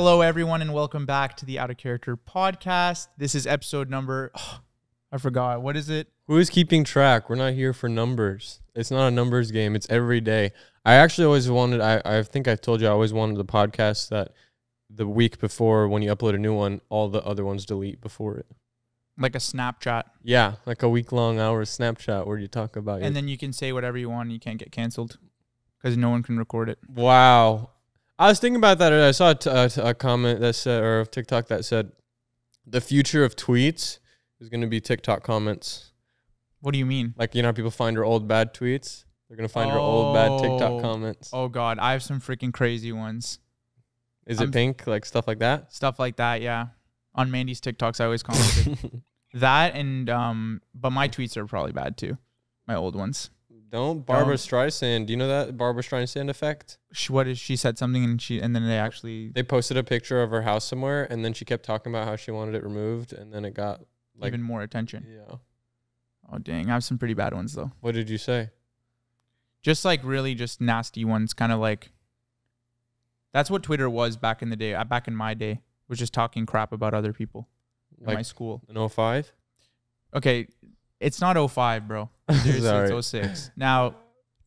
Hello, everyone, and welcome back to the Out of Character podcast. This is episode number... I forgot. What is it? Who is keeping track? We're not here for numbers. It's not a numbers game. It's every day. I actually always wanted... I think I told you I always wanted the podcast that the week before, when you upload a new one, all the other ones delete before it. Like a Snapchat. Yeah, like a week-long hour Snapchat where you talk about And then you can say whatever you want and you can't get canceled because no one can record it. Wow. I was thinking about that. I saw a comment that said, or a TikTok that said, the future of tweets is going to be TikTok comments. What do you mean? Like, you know how people find your old bad tweets? They're going to find your old bad TikTok comments. Oh, God. I have some freaking crazy ones. Is it pink? Like stuff like that? Stuff like that, yeah. On Mandy's TikToks, I always commented. That and, but my tweets are probably bad too. My old ones. Don't Barbara Streisand. Do you know that Barbara Streisand effect? She said something and then they posted a picture of her house somewhere and then she kept talking about how she wanted it removed and then it got like even more attention. Yeah. Oh dang, I have some pretty bad ones though. What did you say? Just like really just nasty ones, kind of like that's what Twitter was back in the day. Back in my day, was just talking crap about other people in my school. In 05? Okay, it's not 05, bro. Seriously, it's 06. Now,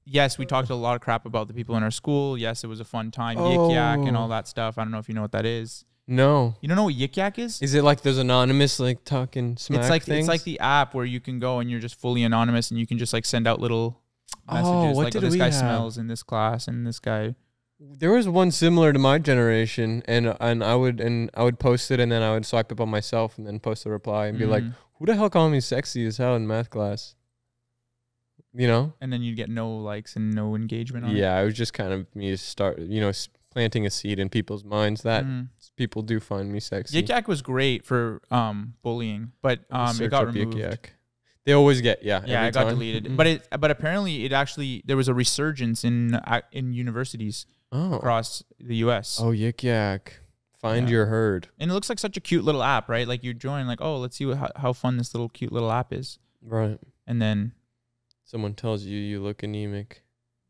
yes, we talked a lot of crap about the people in our school. Yes, it was a fun time. Yik Yak and all that stuff. I don't know if you know what that is. No. You don't know what Yik Yak is? Is it like those anonymous like talking smack things? It's like the app where you can go and you're just fully anonymous and you can just like send out little messages like this guy smells in this class and this guy. There was one similar to my generation, and I would post it, and then I would swipe up on myself, and then post a reply, and be like, "Who the hell called me sexy as hell in math class?" You know. And then you'd get no likes and no engagement on it. Yeah, it was just kind of me planting a seed in people's minds that people do find me sexy. Yik Yak was great for bullying, but it got removed. Yik Yak. They always get it got deleted. But apparently there was a resurgence in universities across the U.S. Oh, Yik Yak. Find your herd. And it looks like such a cute little app, right? Like you join, like, oh, let's see how fun this little cute little app is. Right. And then someone tells you look anemic.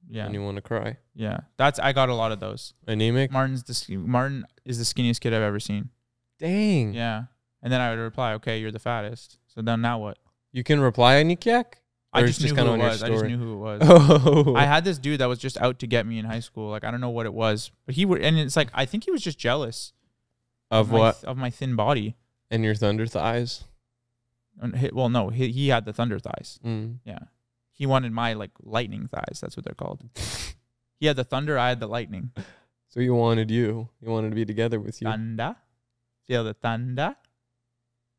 Yeah. And you want to cry. Yeah. I got a lot of those. Anemic? Martin is the skinniest kid I've ever seen. Dang. Yeah. And then I would reply, okay, you're the fattest. So then now what? You can reply Yik Yak? I just knew who it was. I just knew who it was. Oh. I had this dude that was just out to get me in high school. Like, I don't know what it was. But and it's like, I think he was just jealous. Of what? Of my thin body. And your thunder thighs? Well, no. He had the thunder thighs. Mm. Yeah. He wanted my, like, lightning thighs. That's what they're called. He had the thunder. I had the lightning. So he wanted you. He wanted to be together with you. Thunder? Feel the thunder?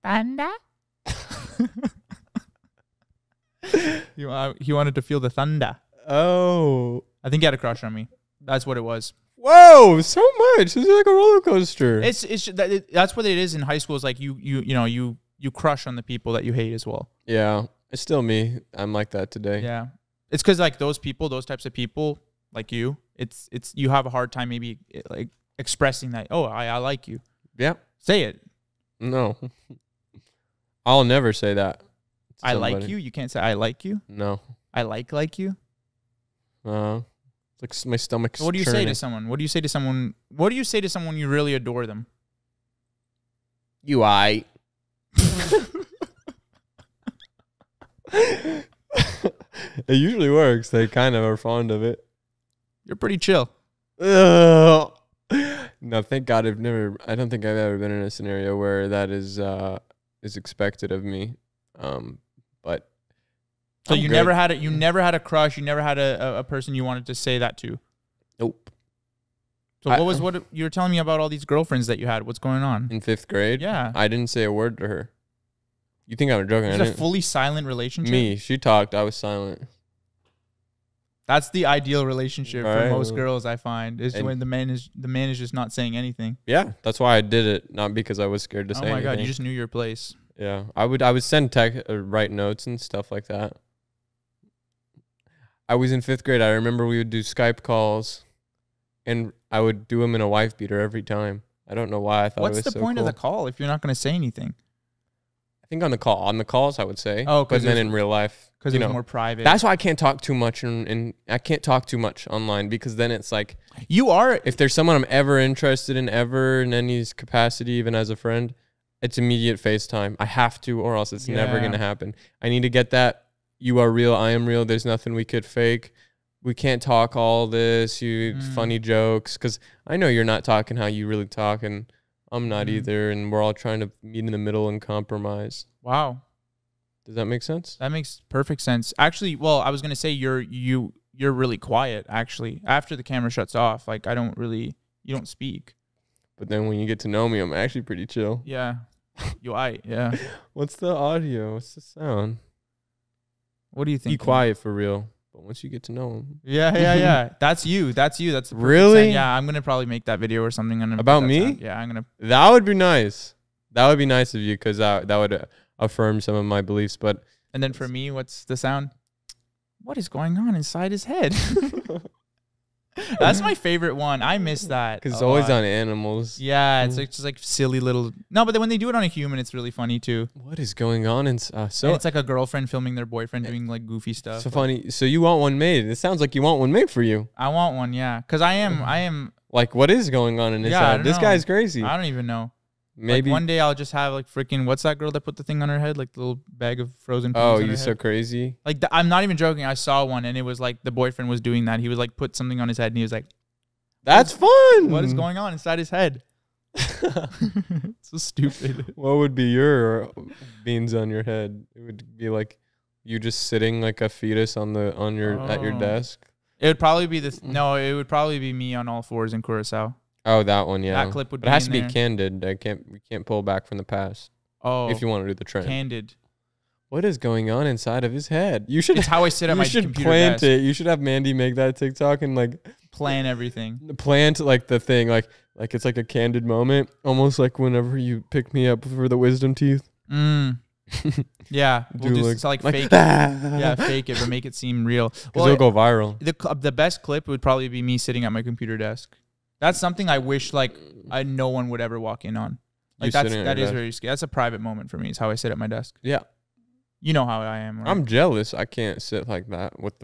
Thunder? He wanted to feel the thunder. Oh. I think he had a crush on me. That's what it was. Whoa, so much. It's like a roller coaster. That's what it is in high school. Is like you crush on the people that you hate as well. Yeah. It's still me. I'm like that today. Yeah. It's because like those types of people like you, it's you have a hard time maybe like expressing that, oh, I like you. Yeah. Say it. No. I'll never say that. I like you? You can't say I like you? No. I like you? It's like my stomach's What do you churning. say to someone? What do you say to someone? What do you say to someone you really adore them? You aight. It usually works. They kind of are fond of it. You're pretty chill. No, thank God I don't think I've ever been in a scenario where that is expected of me. But so you never had a crush, you never had a person you wanted to say that to? Nope. So what you were telling me about all these girlfriends that you had? What's going on? In 5th grade? Yeah. I didn't say a word to her. You think I'm joking? It's a fully silent relationship? Me. She talked. I was silent. That's the ideal relationship for most girls, I find, is when the man is just not saying anything. Yeah, that's why I did it, not because I was scared to say anything. Oh my God, you just knew your place. Yeah, I would send write notes and stuff like that. I was in 5th grade. I remember we would do Skype calls, and I would do them in a wife beater every time. I don't know why I thought it was so cool. What's the point of the call if you're not going to say anything? I think on the calls I would say. Oh, but then in real life, because it was more private. That's why I can't talk too much, and I can't talk too much online, because then it's like, if there's someone I'm ever interested in, ever in any capacity, even as a friend, it's immediate FaceTime. I have to, or else it's never gonna happen. I need to get that. You are real. I am real. There's nothing we could fake. We can't talk all this, funny jokes, because I know you're not talking how you really talk, and I'm not either, and we're all trying to meet in the middle and compromise. Wow. Does that make sense? That makes perfect sense. Actually, well, I was gonna say you're really quiet. Actually, after the camera shuts off, like you don't speak. But then when you get to know me, I'm actually pretty chill. Yeah. Yeah. What's the audio? What's the sound? What do you think? Be quiet for real. But once you get to know him. Yeah. That's you. That's the really? Yeah, I'm gonna probably make that video or something. About me? Sound. Yeah, I'm gonna. That would be nice. That would be nice of you, because that would affirm some of my beliefs. But and then for me, what's the sound? What is going on inside his head? That's my favorite one. I miss that because it's always on animals. Yeah, it's like just like silly little. No, but then when they do it on a human, it's really funny too. What is going on? And it's like a girlfriend filming their boyfriend doing like goofy stuff. So funny. So you want one made? It sounds like you want one made for you. I want one, yeah, because I am. Like, what is going on in his head? This guy's crazy. I don't even know. Maybe like one day I'll just have like freaking, what's that girl that put the thing on her head, like the little bag of frozen peas. Oh, you're so crazy. Like I'm not even joking. I saw one and it was like the boyfriend was doing that. He was like put something on his head and he was like, "That's fun. What is going on inside his head?" So stupid. What would be your beans on your head? It would be like you just sitting like a fetus on your at your desk. It would probably be it would probably be me on all fours in Curacao. Oh, that one, yeah. That clip would but it has to be candid. We can't pull back from the past. Oh. If you want to do the trend. Candid. What is going on inside of his head? You should. It's how I sit at my computer desk. You should plant it. You should have Mandy make that TikTok and like plan everything. Plant like the thing, like it's like a candid moment, almost like whenever you pick me up for the wisdom teeth. Yeah, we'll just like fake it. Yeah, fake it, but make it seem real. Well, it'll go viral. The best clip would probably be me sitting at my computer desk. That's something I wish like no one would ever walk in on. Like that is very scary. That's a private moment for me. It's how I sit at my desk. Yeah, you know how I am. Right? I'm jealous. I can't sit like that with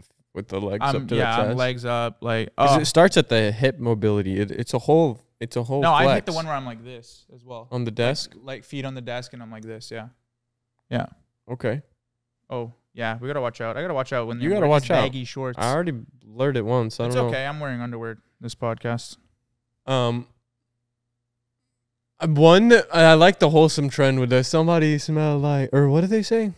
the legs up to the chest. Yeah, legs up. Like it starts at the hip mobility. It's a whole. No, flex. I hit the one where I'm like this as well. On the desk, like feet on the desk, and I'm like this. Yeah, yeah. Okay. Oh yeah, we gotta watch out. I gotta watch out when you gotta watch out. Baggy shorts. I already blurred it once. I don't know. It's okay. I'm wearing underwear this podcast. One I like the wholesome trend with the somebody smell like, or what do they say?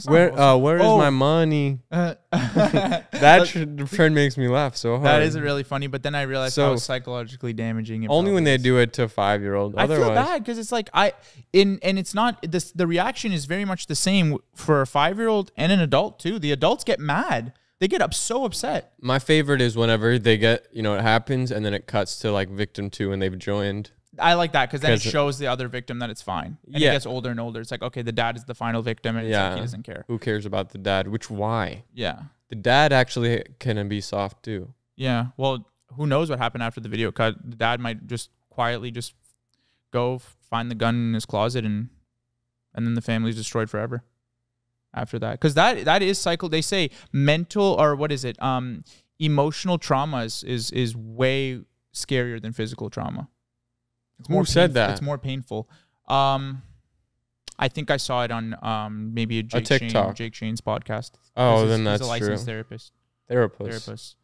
Where is my money? That trend makes me laugh so hard. That is really funny, but then I realized how psychologically damaging it only when they is. do it to a 5-year-old. I feel bad because it's like and it's not this. The reaction is very much the same for a 5-year-old and an adult too. The adults get mad. They get so upset. My favorite is whenever they get, it happens and then it cuts to like victim 2 and they've joined. I like that because then it shows the other victim that it's fine. And it gets older and older. It's like, okay, the dad is the final victim and it's like he doesn't care. Who cares about the dad? Why? Yeah. The dad actually can be soft too. Yeah. Well, who knows what happened after the video cut? The dad might just quietly just go find the gun in his closet and then the family's destroyed forever after that. Because that is cycle. They say mental or what is it? Emotional trauma is way scarier than physical trauma. It's more said that? It's more painful. I think I saw it on maybe a Jake Shane's podcast. Oh, then that's true. He's a licensed therapist.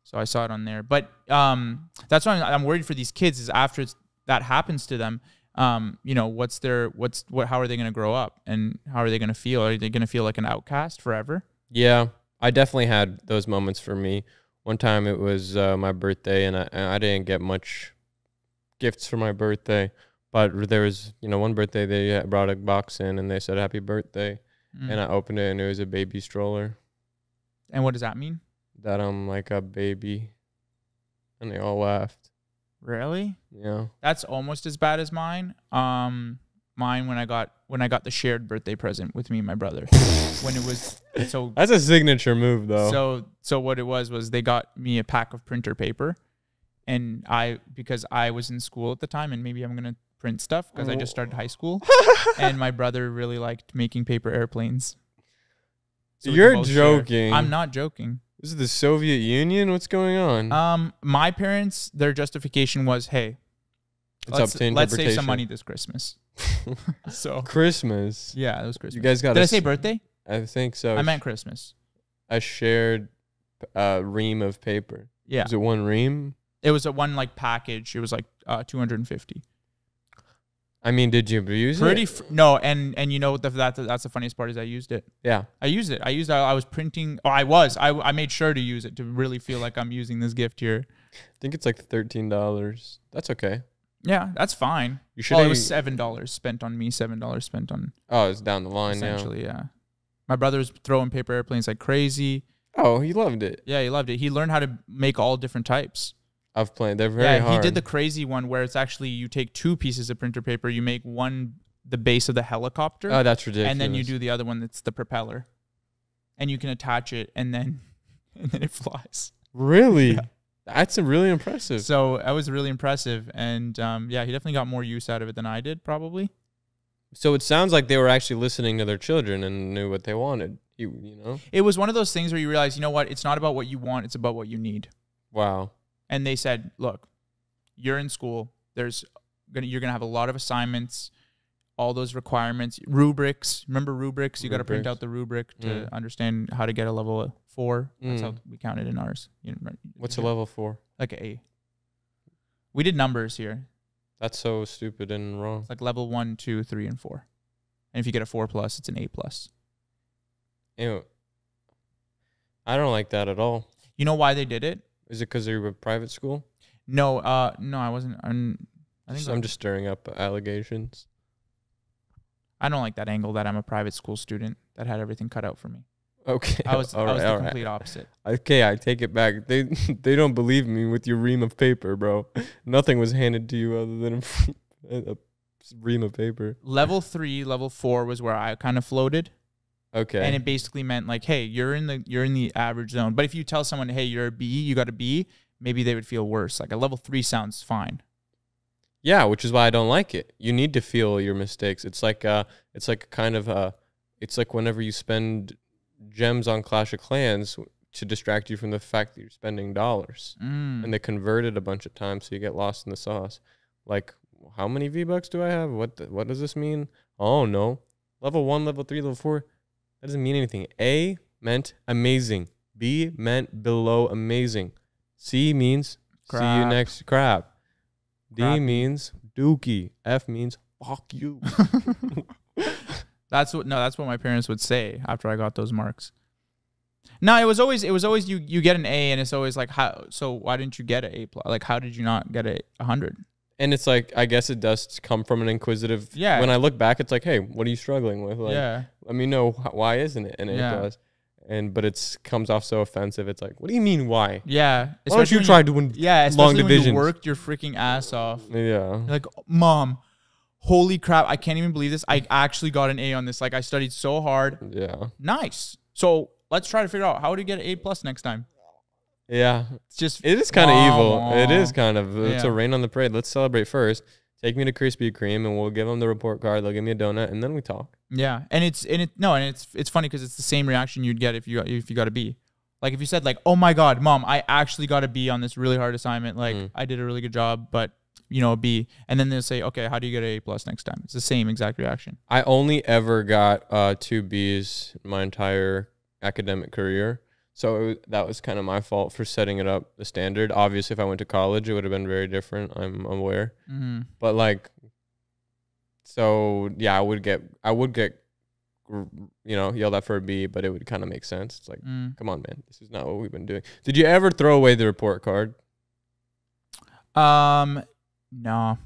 So I saw it on there. But that's why I'm worried for these kids is after that happens to them, how are they going to grow up and how are they going to feel? Are they going to feel like an outcast forever? Yeah, I definitely had those moments for me. One time it was my birthday and I didn't get much gifts for my birthday, but there was one birthday they brought a box in and they said happy birthday, and I opened it and it was a baby stroller. And what does that mean? That I'm like a baby, and they all laughed. Really? Yeah. That's almost as bad as mine. Mine when I got the shared birthday present with me and my brother. When it was so. That's a signature move though. So what it was they got me a pack of printer paper. And because I was in school at the time, and maybe I'm going to print stuff because I just started high school, and my brother really liked making paper airplanes. So we You're can both joking. share. I'm not joking. This is the Soviet Union? What's going on? My parents, their justification was, hey, It's up to interpretation. let's save some money this Christmas. So Christmas. yeah, it was Christmas. You guys got Did I say birthday? I think so. I meant Christmas. a shared ream of paper. Yeah. Was it one ream? It was a one like package. It was like 250. I mean, did you use it? No, and you know that's the funniest part is I used it. Yeah. I used it. I was printing. Oh, I made sure to use it to really feel like I'm using this gift here. I think it's like $13. That's okay. Yeah, that's fine. You should. Oh, it was $7 spent on me. $7 spent on. Oh, it's down the line now. Essentially, yeah. My brother was throwing paper airplanes like crazy. Oh, he loved it. Yeah, he loved it. He learned how to make all different types. I've played. They're very hard. He did the crazy one where it's actually you take two pieces of printer paper, you make one the base of the helicopter. Oh, that's ridiculous. And then you do the other one that's the propeller. And you can attach it and then it flies. Really? Yeah. That's really impressive. So that was really impressive. And yeah, he definitely got more use out of it than I did, probably. So it sounds like they were actually listening to their children and knew what they wanted. You know? It was one of those things where you realize, you know what? It's not about what you want. It's about what you need. Wow. And they said, look, you're in school. You're gonna have a lot of assignments, all those requirements, rubrics. Remember rubrics? You got to print out the rubric to understand how to get a level 4. That's how we counted in ours. What's a level 4? Like an A. We did numbers here. That's so stupid and wrong. It's like level 1, 2, 3, and 4. And if you get a 4+, it's an A+. Ew. I don't like that at all. You know why they did it? Is it because they were a private school? No, no, I wasn't. I'm just stirring up allegations. I don't like that angle that I'm a private school student that had everything cut out for me. Okay. I was the complete opposite. Okay, I take it back. They don't believe me with your ream of paper, bro. Nothing was handed to you other than a ream of paper. Level 3, level 4 was where I kind of floated. Okay. And it basically meant like, hey, you're in the average zone. But if you tell someone, hey, you're a B, you got a B, maybe they would feel worse. Like a level 3 sounds fine. Yeah, which is why I don't like it. You need to feel your mistakes. It's like whenever you spend gems on Clash of Clans to distract you from the fact that you're spending dollars. And they convert it a bunch of times so you get lost in the sauce. Like, how many V-Bucks do I have? What does this mean? Oh, no. Level 1, level 3, level 4. That doesn't mean anything. A meant amazing. B meant below amazing. C means crap. See you next crap. D means dookie. F means fuck you. That's what my parents would say after I got those marks. No, it was always you get an A and it's always like, how, so why didn't you get an A+? Like, how did you not get 100? And it's like, I guess it does come from an inquisitive. Yeah. When I look back, it's like, hey, what are you struggling with? Like, yeah. Let me know why isn't it? And it does. But it comes off so offensive. It's like, what do you mean why? Yeah. Why don't you try doing long divisions? When you worked your freaking ass off. Yeah. You're like, Mom, holy crap, I can't even believe this. I actually got an A on this. Like, I studied so hard. Yeah. Nice. So let's try to figure out how to get an A+ next time. Yeah. It is kind of evil. It is kind of. It's a rain on the parade. Let's celebrate first. Take me to Krispy Kreme and we'll give them the report card. They'll give me a donut and then we talk. Yeah. And it's funny because it's the same reaction you'd get if you got a B. Like if you said like, "Oh my God, Mom, I actually got a B on this really hard assignment. Like I did a really good job, but a B." And then they'll say, "Okay, how do you get an A+ next time?" It's the same exact reaction. I only ever got 2 Bs my entire academic career. So that was kind of my fault for setting it up the standard. Obviously, if I went to college, it would have been very different. I'm aware. Mm-hmm. But like, so yeah, I would get yelled at for a B, but it would kind of make sense. It's like, come on, man, this is not what we've been doing. Did you ever throw away the report card? No.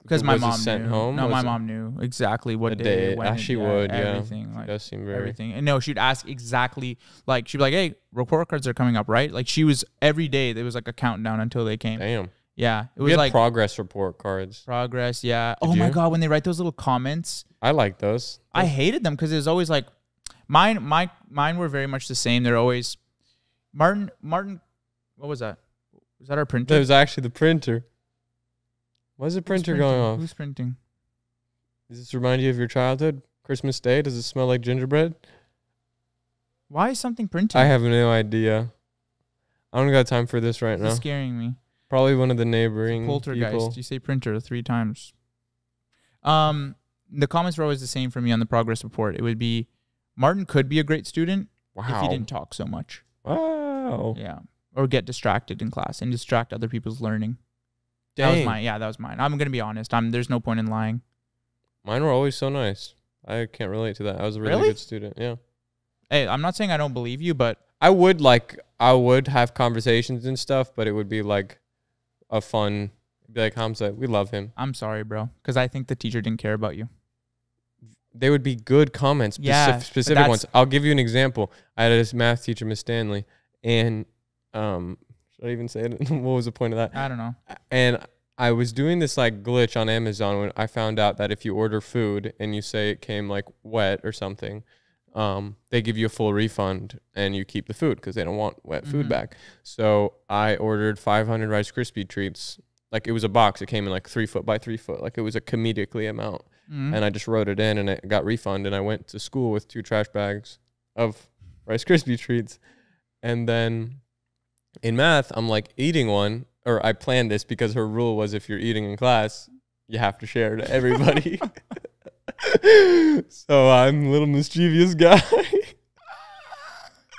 Because my mom sent knew. Home? No, my mom knew exactly what day, when she would, everything. She like, does seem very everything. And no, she'd ask exactly, like, she'd be like, "Hey, report cards are coming up, right?" Like, she was, every day, there was like a countdown until they came. Damn. Yeah. It We was had like progress report cards. Progress, yeah. Oh my God, when they write those little comments. I like those. I hated them because it was always like, mine were very much the same. They're always, Martin, what was that? Was that our printer? That was actually the printer. Why is the Who's printer printing? going off? Who's printing? Does this remind you of your childhood? Christmas Day? Does it smell like gingerbread? Why is something printing? I have no idea. I don't got time for this right This now. is scaring me. Probably one of the neighboring Poltergeist. people. You say printer 3 times. The comments were always the same for me on the progress report. It would be, Martin could be a great student if he didn't talk so much. Wow. Yeah. Or get distracted in class and distract other people's learning. Dang. That was mine. Yeah, that was mine. I'm gonna be honest. There's no point in lying. Mine were always so nice. I can't relate to that. I was a really good student. Yeah. Hey, I'm not saying I don't believe you, but I would have conversations and stuff, but it would be like a fun, be like, Hamza, we love him. I'm sorry, bro, because I think the teacher didn't care about you. They would be good comments, specific ones. I'll give you an example. I had this math teacher, Miss Stanley, and should I even say it? What was the point of that? I don't know. And I was doing this like glitch on Amazon when I found out that if you order food and you say it came like wet or something, they give you a full refund and you keep the food because they don't want wet food back. So I ordered 500 Rice Krispie treats. Like it was a box. It came in like 3 foot by 3 foot. Like it was a comedically amount. And I just wrote it in and it got refunded. And I went to school with 2 trash bags of Rice Krispie treats. And then in math, I'm like eating one, or I planned this because her rule was if you're eating in class, you have to share to everybody. So I'm a little mischievous guy.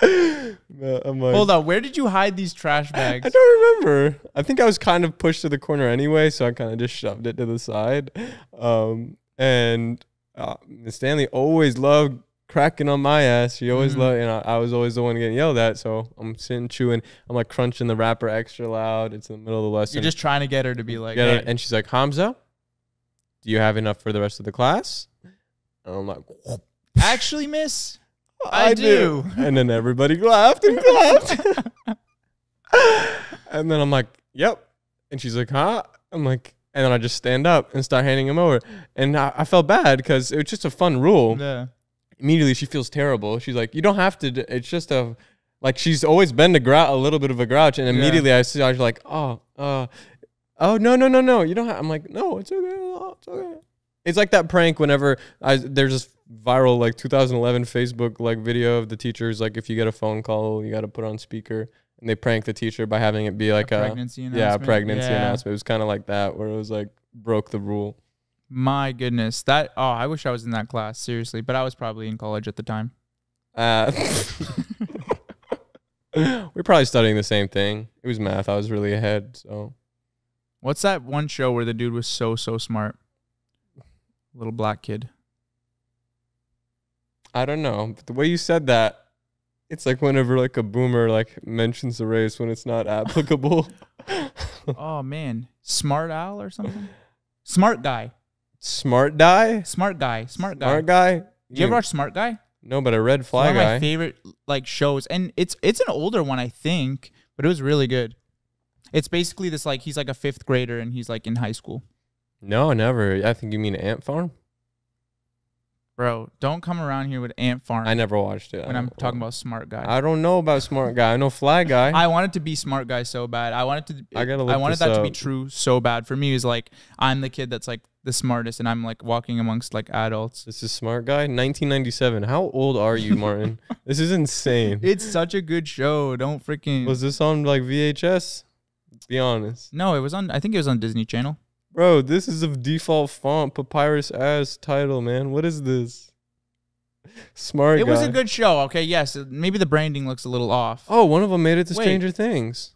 I'm like, Hold on. Where did you hide these trash bags? I don't remember. I think I was kind of pushed to the corner anyway, so I kind of just shoved it to the side. And Miss Stanley always loved cracking on my ass. She always loved, and I was always the one getting yelled at. So I'm sitting chewing. I'm like crunching the wrapper extra loud. It's in the middle of the lesson. You're just trying to get her to be like, hey. And she's like, Hamza, do you have enough for the rest of the class? And I'm like, actually, miss, I do. And then everybody laughed and clapped. And then I'm like, yep. And she's like, huh? I'm like, and then I just stand up and start handing him over. And I felt bad because it was just a fun rule. Yeah. Immediately she feels terrible. She's like, you don't have to. It's just a, like she's always been a little bit of a grouch. And immediately I was like, no. You don't have. I'm like, no, it's okay. It's okay. It's like that prank whenever there's this viral like 2011 Facebook like video of the teachers, like if you get a phone call, you got to put on speaker. And they prank the teacher by having it be like a pregnancy announcement. Pregnancy announcement. It was kind of like that, where it was like broke the rule. My goodness, I wish I was in that class, seriously. But I was probably in college at the time. We're probably studying the same thing. It was math. I was really ahead. So, what's that one show where the dude was so smart? Little black kid. I don't know. But the way you said that, it's like whenever like a boomer like mentions the race when it's not applicable. Oh man, Smart Owl or something? Smart Guy. Smart Guy? Smart Guy. Smart Guy? Did you ever watch Smart Guy? No, but I read Fly Guy. One of my favorite like shows, and it's an older one I think, but it was really good. It's basically this like he's like a 5th grader and he's like in high school. No, never. I think you mean Ant Farm. Bro, don't come around here with Ant Farm. I never watched it. When I'm talking about Smart Guy. I don't know about Smart Guy. I know Fly Guy. I wanted to be Smart Guy so bad. I wanted that to be true so bad. For me, it was like I'm the kid that's like the smartest, and I'm like walking amongst like adults. This is Smart Guy, 1997. How old are you, Martin? This is insane. It's such a good show. Don't freaking. Was this on like VHS? Be honest. No, it was on. I think it was on Disney Channel. Bro, this is a default font, papyrus ass title, man. What is this? Smart Guy. It was a good show. Okay, yes. Maybe the branding looks a little off. Oh, one of them made it to Stranger Things.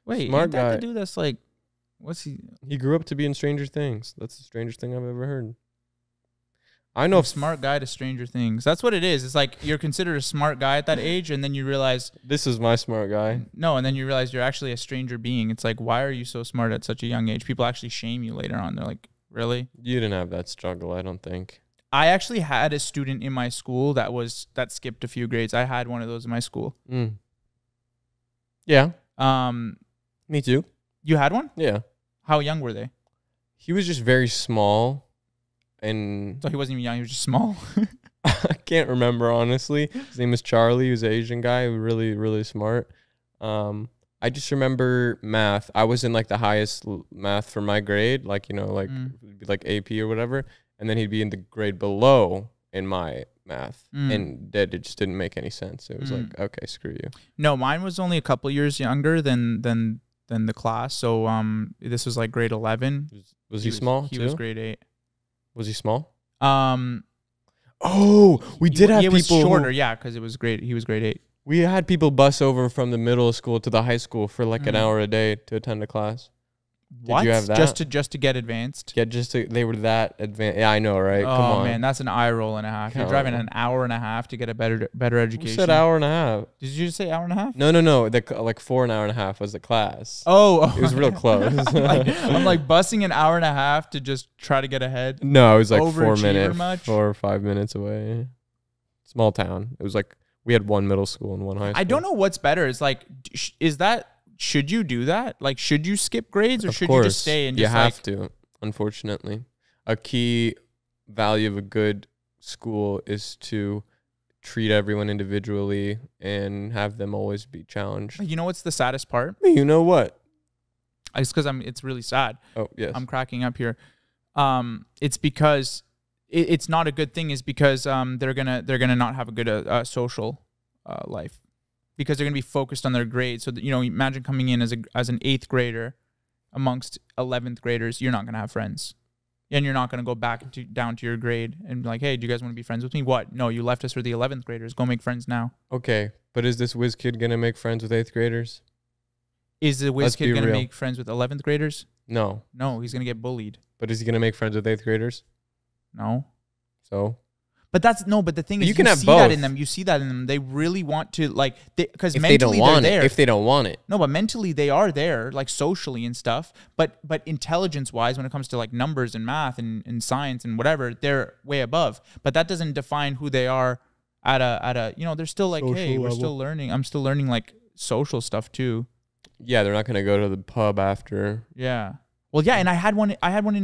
Wait, Smart ain't that Guy. the dude that's like, what's he? He grew up to be in Stranger Things. That's the strangest thing I've ever heard. I From know. Smart Guy to Stranger Things. That's what it is. It's like you're considered a smart guy at that age, and then you realize This is my Smart Guy. no, and then you realize you're actually a stranger being. It's like, why are you so smart at such a young age? People actually shame you later on. They're like, really? You didn't have that struggle, I don't think. I actually had a student in my school that skipped a few grades. I had one of those in my school. Yeah. Um, Me too. you had one? Yeah. How young were they? He was just very small, and So he wasn't even young. He was just small. I can't remember, honestly. His name is Charlie. He was an Asian guy, really, really smart. I just remember math. I was in like the highest math for my grade, like, like it'd be like AP or whatever. And then he'd be in the grade below in my math. And that it just didn't make any sense. It was like, okay, screw you. No, mine was only a couple years younger than the class. So this was like grade 11. Was he small He too? was grade 8. Was he small? Oh, we did have it was people shorter, yeah, because it was he was grade 8. We had people bus over from the middle school to the high school for like an hour a day to attend a class. What? Did you have that? Just to get advanced? Yeah, they were that advanced. Yeah, I know, right? Oh, Come on. man, that's an eye roll and a half. You're driving an hour and a half to get a better education. You said hour and a half. Did you just say hour and a half? No. Like 4 an hour and a half was the class. Oh. It was real close. I'm like busing an hour and a half to just try to get ahead. No, it was like 4 Overachiever minutes, much? 4 or 5 minutes away. Small town. It was like we had one middle school and one high school. I don't know what's better. It's like, should you do that? Like, should you skip grades or Of should course, you just stay and you just have to, unfortunately. A key value of a good school is to treat everyone individually and have them always be challenged. You know what's the saddest part? You know what? It's because it's really sad. Oh, yes. I'm cracking up here. It's because it's not a good thing. Is because they're gonna not have a good social life, because they're gonna be focused on their grades. So that, imagine coming in as an 8th grader amongst 11th graders. You're not gonna have friends, and you're not gonna go back down to your grade and be like, hey, do you guys want to be friends with me? What? No, you left us for the 11th graders. Go make friends now. Okay, but is this whiz kid gonna make friends with 8th graders? Is the whiz Let's kid be gonna real. make friends with 11th graders? No. No, he's gonna get bullied. But is he gonna make friends with 8th graders? No. So. But the thing is, You can have see both. that in them. You see that in them. They really want to, like, because If mentally they don't want they're there. it. If they don't want it. No, but mentally they are there, like socially and stuff. But intelligence wise, when it comes to like numbers and math and science and whatever, they're way above. But that doesn't define who they are at a they're still like, Social hey, we're level. still learning. I'm still learning like social stuff too. Yeah, they're not gonna go to the pub after. Yeah. Well, yeah, and I had one in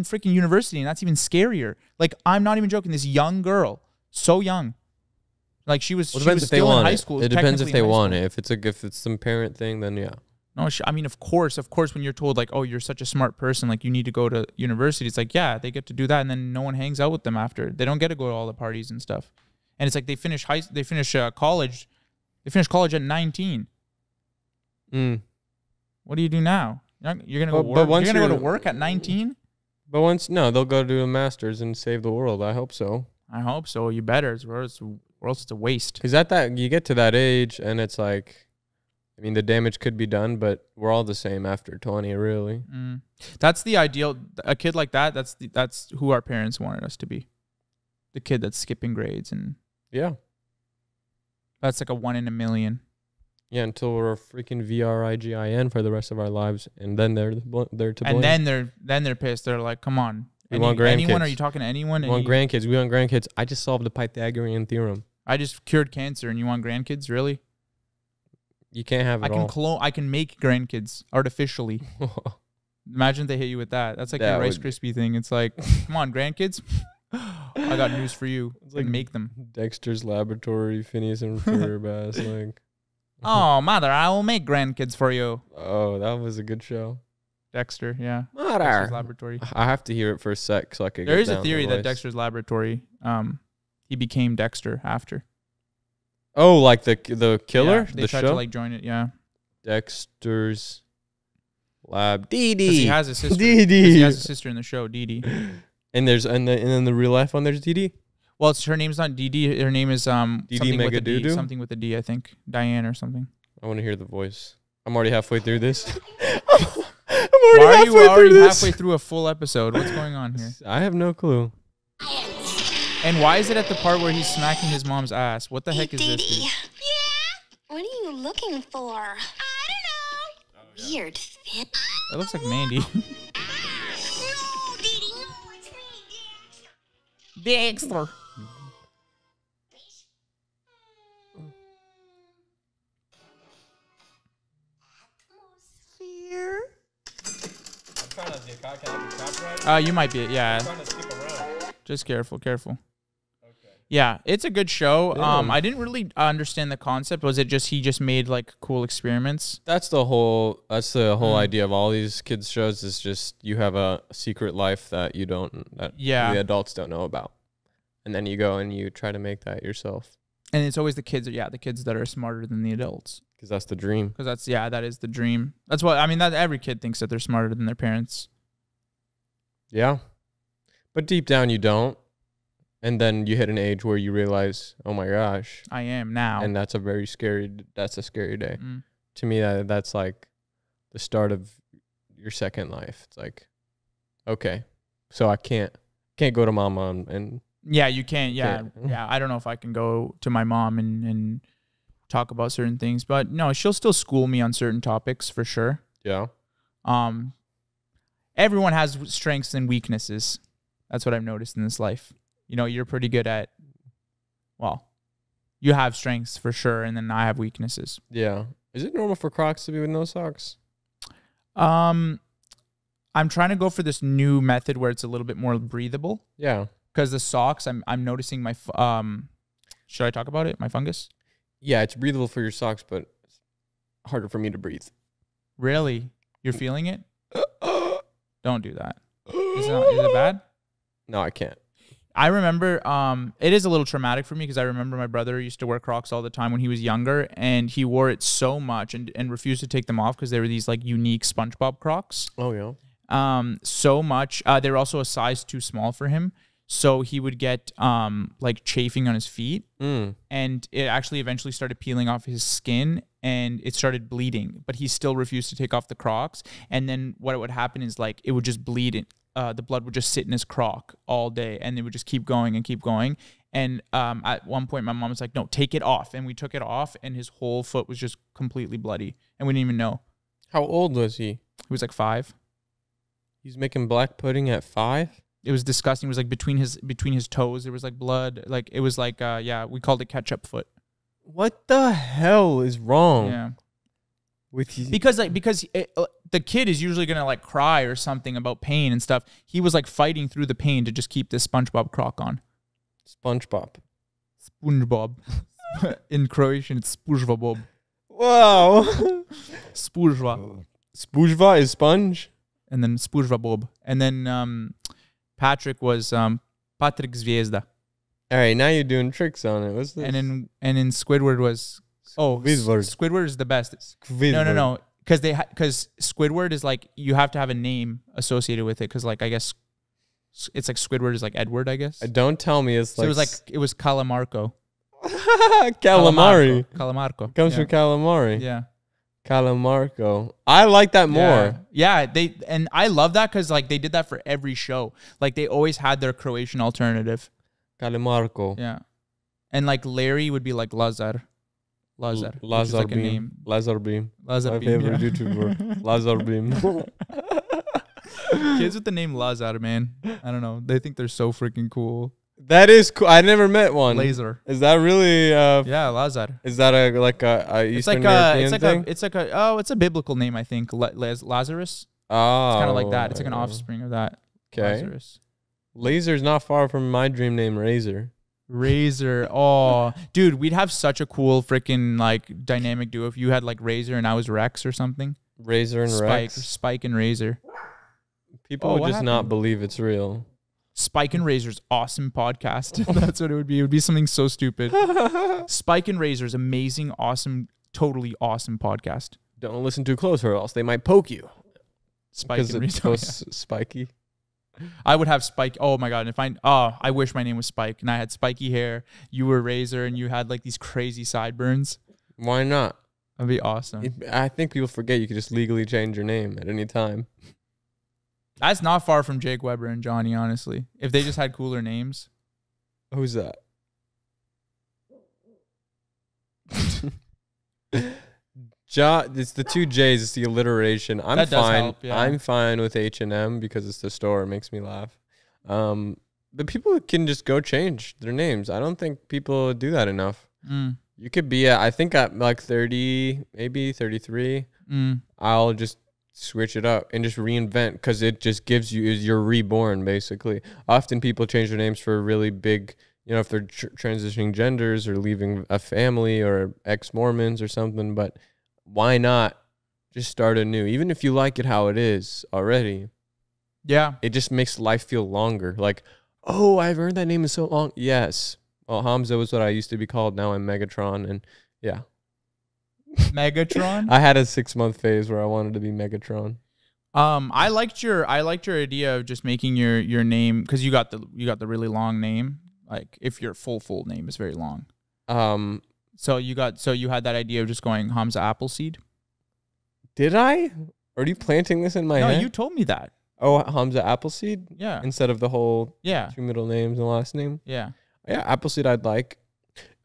freaking university, and that's even scarier. Like, I'm not even joking. This young girl, so young, like she was still in high school. It depends if technically they in high want school. it. If it's some parent thing, then yeah. No, I mean, of course, when you're told like, oh, you're such a smart person, like you need to go to university. It's like, yeah, they get to do that, and then no one hangs out with them after. They don't get to go to all the parties and stuff. And it's like they finish college. They finish college at 19. What do you do now? You're gonna go work. You're gonna go to work at 19. But they'll go do a master's and save the world. I hope so. I hope so. You better, or else it's a waste. Because you get to that age, and it's like, I mean, the damage could be done, but we're all the same after 20, really. That's the ideal. A kid like that. That's who our parents wanted us to be. The kid that's skipping grades, and yeah, that's like a 1 in a million. Yeah, until we're a freaking VRIGIN for the rest of our lives, and then they're to blame. And then they're pissed. They're like, come on. We want grandkids. Anyone? Are you talking to anyone? We want grandkids. I just solved the Pythagorean theorem. I just cured cancer, and you want grandkids? Really? You can't have it all. I can make grandkids artificially. Imagine if they hit you with that. That's like a Rice Krispie thing. It's like, come on, grandkids. I got news for you. It's like make them. Dexter's Laboratory, Phineas and Ferb ass, like. Oh, mother, I will make grandkids for you. Oh, that was a good show. Dexter, yeah. Dexter's Laboratory. I have to hear it for a sec so I could. There is a theory that Dexter's Laboratory, he became Dexter after. Oh, like the killer? Yeah, they tried to like join it, yeah. Dexter's Lab. Dee Dee. He has a sister. Dee Dee. He has a sister in the show, Dee Dee. And then the real life one, there's Dee Dee. Well, her name's not Dee Dee. Her name is Dee with a D. Something with a D, I think. Diane or something. I want to hear the voice. I'm already halfway through this. Why are you already halfway through a full episode? What's going on here? I have no clue. And why is it at the part where he's smacking his mom's ass? What the heck is this? Dude? Yeah? What are you looking for? I don't know. Weird fit. That looks like Mandy. No, Dee Dee, no, it's me, Dexter. You might be, yeah. Just careful. Yeah, it's a good show. Yeah. I didn't really understand the concept. Was it just he just made like cool experiments? That's the whole Mm. idea of all these kids shows is just you have a secret life that Yeah. the adults don't know about. And then you go and you try to make that yourself And it's always the kids. Yeah, the kids that are smarter than the adults. because that's the dream. Because that is the dream. That's what I mean. That every kid thinks that they're smarter than their parents. Yeah. But deep down you don't. And then you hit an age where you realize, oh my gosh. I am now. And that's a scary day. Mm. To me, that's like the start of your second life. It's like, okay, so I can't go to mama and Yeah, you can't. Yeah, Can't. yeah. I don't know if I can go to my mom and talk about certain things, but no, she'll still school me on certain topics for sure. yeah. Everyone has strengths and weaknesses. That's what I've noticed in this life. You know, you're pretty good at. Well, you have strengths for sure, and then I have weaknesses. Yeah. Is it normal for Crocs to be with no socks? I'm trying to go for this new method where it's a little bit more breathable. Yeah. Because the socks, I'm noticing my should I talk about it? My fungus? Yeah, it's breathable for your socks, but it's harder for me to breathe. Really? You're feeling it? Don't do that. Is it bad? No, I can't. I remember it is a little traumatic for me because I remember my brother used to wear Crocs all the time when he was younger, and he wore it so much and refused to take them off because they were these like unique SpongeBob Crocs. Oh, yeah. So much. They were also a size too small for him. So he would get like chafing on his feet, and it actually eventually started peeling off his skin, and it started bleeding. But he still refused to take off the Crocs. And then what would happen is like it would just bleed. The blood would just sit in his Croc all day, and it would just keep going and keep going. And at one point, my mom was like, "No, take it off." And we took it off, and his whole foot was just completely bloody, and we didn't even know. How old was he? He was like 5. He's making black pudding at 5? It was disgusting. It was like between his toes, there was like blood. Like it was like we called it ketchup foot. What the hell is wrong Yeah, with you? because the kid is usually gonna like cry or something about pain and stuff. He was like fighting through the pain to just keep this SpongeBob Croc on. SpongeBob. SpongeBob. In Croatian, it's SpongeBob. Wow. SpongeBob. Spujva is sponge? And then SpongeBob. And then Patrick was Patrick Zvezda. All right, now you're doing tricks on it. What's this? And then Squidward was Squidward is the best. No. Because Squidward is like you have to have a name associated with it. Because like I guess it's like Squidward is like Edward. I guess. Don't tell me it's So it was Calamarco. calamari. Calamarco Comes yeah. from calamari. Yeah. Calamarco. I like that more. Yeah. And I love that because like they did that for every show. Like they always had their Croatian alternative. Calamarco. Yeah. And like Larry would be like Lazar. Lazar. Which is like a name. Lazar Beam. Lazar My Beam, favorite yeah. YouTuber. Lazar Beam. Kids with the name Lazar, man. I don't know. They think they're so freaking cool. That is cool. I never met one. Laser. Is that really? Yeah, Lazar. Is that a Eastern European thing? It's a biblical name, I think. Lazarus. Oh, It's kind of like that. It's like an offspring of that. Okay. Lazarus. Laser's not far from my dream name, Razor. Razor. Oh, dude, we'd have such a cool freaking like dynamic duo if you had like Razor and I was Rex or something. Razor and Rex. Spike and Razor. People Oh, would what just not happened? believe it's real. Spike and Razor's awesome podcast. That's what it would be. It would be something so stupid. Spike and Razor's amazing, awesome, totally awesome podcast. Don't listen too close or else they might poke you. Spike Because and it's Razor. so spiky. I would have Spike. Oh my god! I wish my name was Spike and I had spiky hair. You were Razor and you had like these crazy sideburns. Why not? That'd be awesome. I think people forget you could just legally change your name at any time. That's not far from Jake Weber and Johnny, honestly. If they just had cooler names. Who's that? It's the two J's. It's the alliteration. I'm That does fine. help, yeah. I'm fine with H&M because it's the store. It makes me laugh. But people can just go change their names. I don't think people do that enough. Mm, You could be I think at like 30, maybe 33. I'll just switch it up and just reinvent because it just gives you're reborn basically. Often people change their names for really big, you know, if they're transitioning genders or leaving a family or ex-Mormons or something. But why not just start anew? Even if you like it how it is already, Yeah. it just makes life feel longer. Like, oh, I've heard that name in so long. Yes. Well, Hamza was what I used to be called. Now I'm Megatron. And yeah. Megatron. I had a 6-month phase where I wanted to be Megatron. I liked your idea of just making your name, because you got the really long name. Like if your full name is very long. So you had that idea of just going Hamza Appleseed. Did I? Are you planting this in my head? No, you told me that. Oh, Hamza Appleseed? Yeah. Instead of the whole Yeah. 2 middle names and last name? Yeah. Yeah, Appleseed I'd like.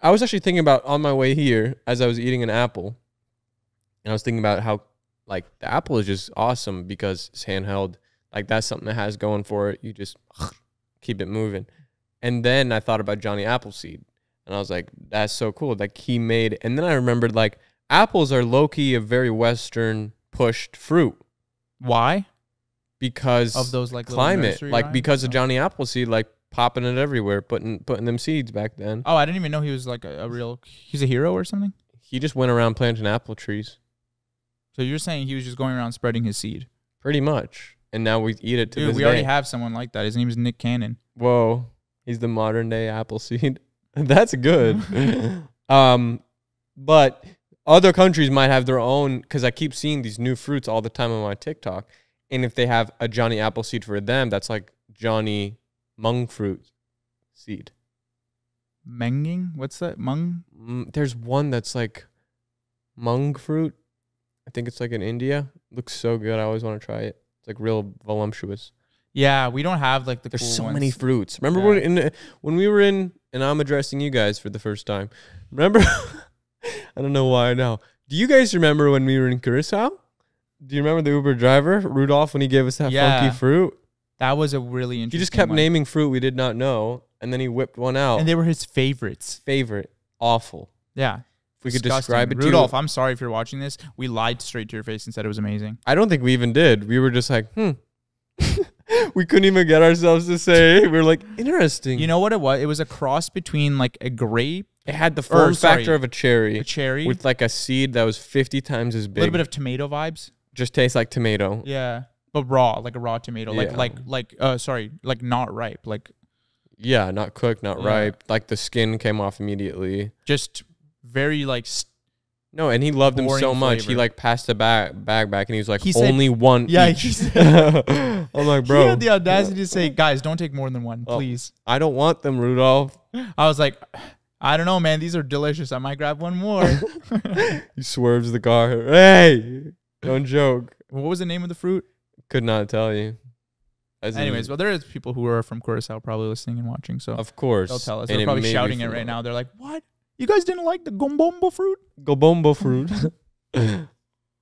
I was actually thinking about on my way here as I was eating an apple. And I was thinking about how, like, the apple is just awesome because it's handheld. Like, that's something that has going for it. You just keep it moving. And then I thought about Johnny Appleseed. And I was like, that's so cool. Like, he made... And then I remembered, like, apples are low-key a very Western pushed fruit. Why? Because Of those, like, little climate. nursery Like, rhymes? because of Oh. Johnny Appleseed, like, popping it everywhere, putting them seeds back then. Oh, I didn't even know he was like a real... He's a hero or something? He just went around planting apple trees. So you're saying he was just going around spreading his seed? Pretty much. And now we eat it to Dude, this we day. already have someone like that. His name is Nick Cannon. Whoa. He's the modern day Appleseed. That's good. But other countries might have their own, because I keep seeing these new fruits all the time on my TikTok. And if they have a Johnny Appleseed for them, that's like Johnny Mung fruit seed. Menging? What's that? Mung? There's one that's like Mung fruit. I think it's like in India. Looks so good. I always want to try it. It's like real voluptuous. Yeah, we don't have like the There's cool so ones. many fruits. Remember Yeah. when we were in, and I'm addressing you guys for the first time. Remember? I don't know why now. Do you guys remember when we were in Curacao? Do you remember the Uber driver, Rudolph, when he gave us that Yeah. funky fruit? That was a really interesting He just kept one. naming fruit we did not know, and then he whipped one out. And they were his favorites. Favorite. Awful. Yeah. If we could Disgusting. describe it to Rudolph, you. I'm sorry if you're watching this. We lied straight to your face and said it was amazing. I don't think we even did. We were just like, we couldn't even get ourselves to say. We were like, interesting. You know what it was? It was a cross between like a grape, it had the form factor sorry, of a cherry. a cherry, With like a seed that was 50 times as a big. little bit of tomato vibes. Just tastes like tomato. Yeah. But raw, like a raw tomato. Yeah. Like not ripe. Like Yeah, not cooked, not Yeah. ripe. Like the skin came off immediately. just very like No, and he loved them Boring so much. He flavor. like passed the bag back, and he was like, He said- only one Yeah, each. he said- I'm like, he bro, had the audacity to say, guys, don't take more than one, Oh. please. I don't want them, Rudolph. I was like, I don't know, man. These are delicious. I might grab one more. He swerves the car. Hey, don't joke. What was the name of the fruit? Could not tell you. As in- Anyways, well, there is people who are from Curacao probably listening and watching, so of course. they'll tell us. And They're probably may be shouting it from right now. They're like, what? You guys didn't like the gombombo fruit? Gobombo fruit.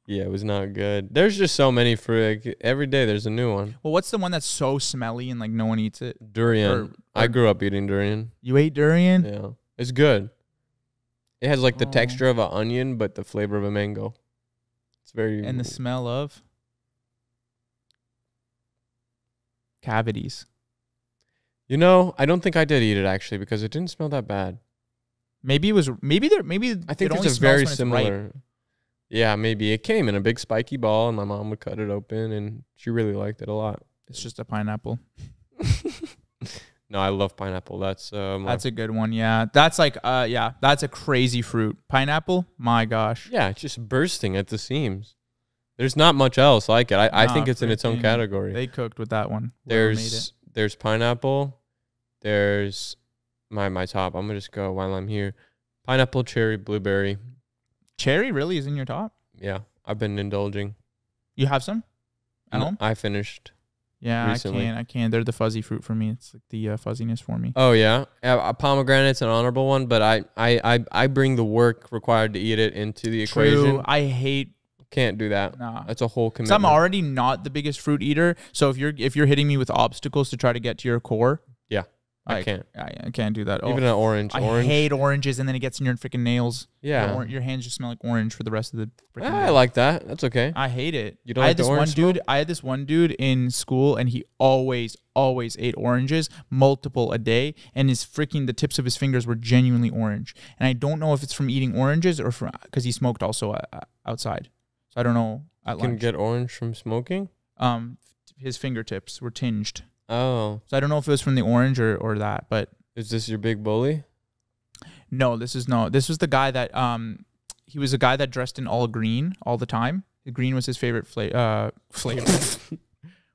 Yeah, it was not good. There's just so many fruit. Like, every day there's a new one. Well, what's the one that's so smelly and like no one eats it? Durian. I or- grew up eating durian. You ate durian? Yeah. It's good. It has like the Oh. texture of an onion, but the flavor of a mango. It's very... And the smell of cavities. You know, I don't think I did eat it actually because it didn't smell that bad. Maybe it was. Maybe I think it only it's a smells very when it's ripe. similar. Yeah, maybe. It came in a big spiky ball and my mom would cut it open and she really liked it a lot. It's just a pineapple. No, I love pineapple. That's That's a good one. Yeah, that's like that's a crazy fruit. Pineapple. My gosh. yeah, it's just bursting at the seams. There's not much else like it. I Nah, think it's in its own freaking- category. They cooked with that one. Whoever made it. There's pineapple. There's my top. I'm gonna just go while I'm here. Pineapple, cherry, blueberry. Cherry really is in your top. Yeah, I've been indulging. You have some at home? I finished. Yeah, recently. I can't. They're the fuzzy fruit for me. It's like the fuzziness for me. Oh yeah, pomegranate's an honorable one, but I bring the work required to eat it into the equation. True. I hate. Can't do that. Nah. That's a whole 'Cause commitment. I'm already not the biggest fruit eater. So if you're hitting me with obstacles to try to get to your core, Yeah. I can't. I can't do that. Even an orange. I hate oranges, and then it gets in your freaking nails. Yeah. Your hands just smell like orange for the rest of the freaking I day. like that. That's okay. I hate it. You don't I like had the this orange one dude. smoke? I had this one dude in school, and he always ate oranges, multiple a day, and the tips of his fingers were genuinely orange. And I don't know if it's from eating oranges or from because he smoked also outside. So I don't know. At You can lunch. get orange from smoking? His fingertips were tinged. Oh. So I don't know if it was from the orange or that, but Is this your big bully? no, this was the guy that he was a guy that dressed in all green all the time. The green was his favorite flavor.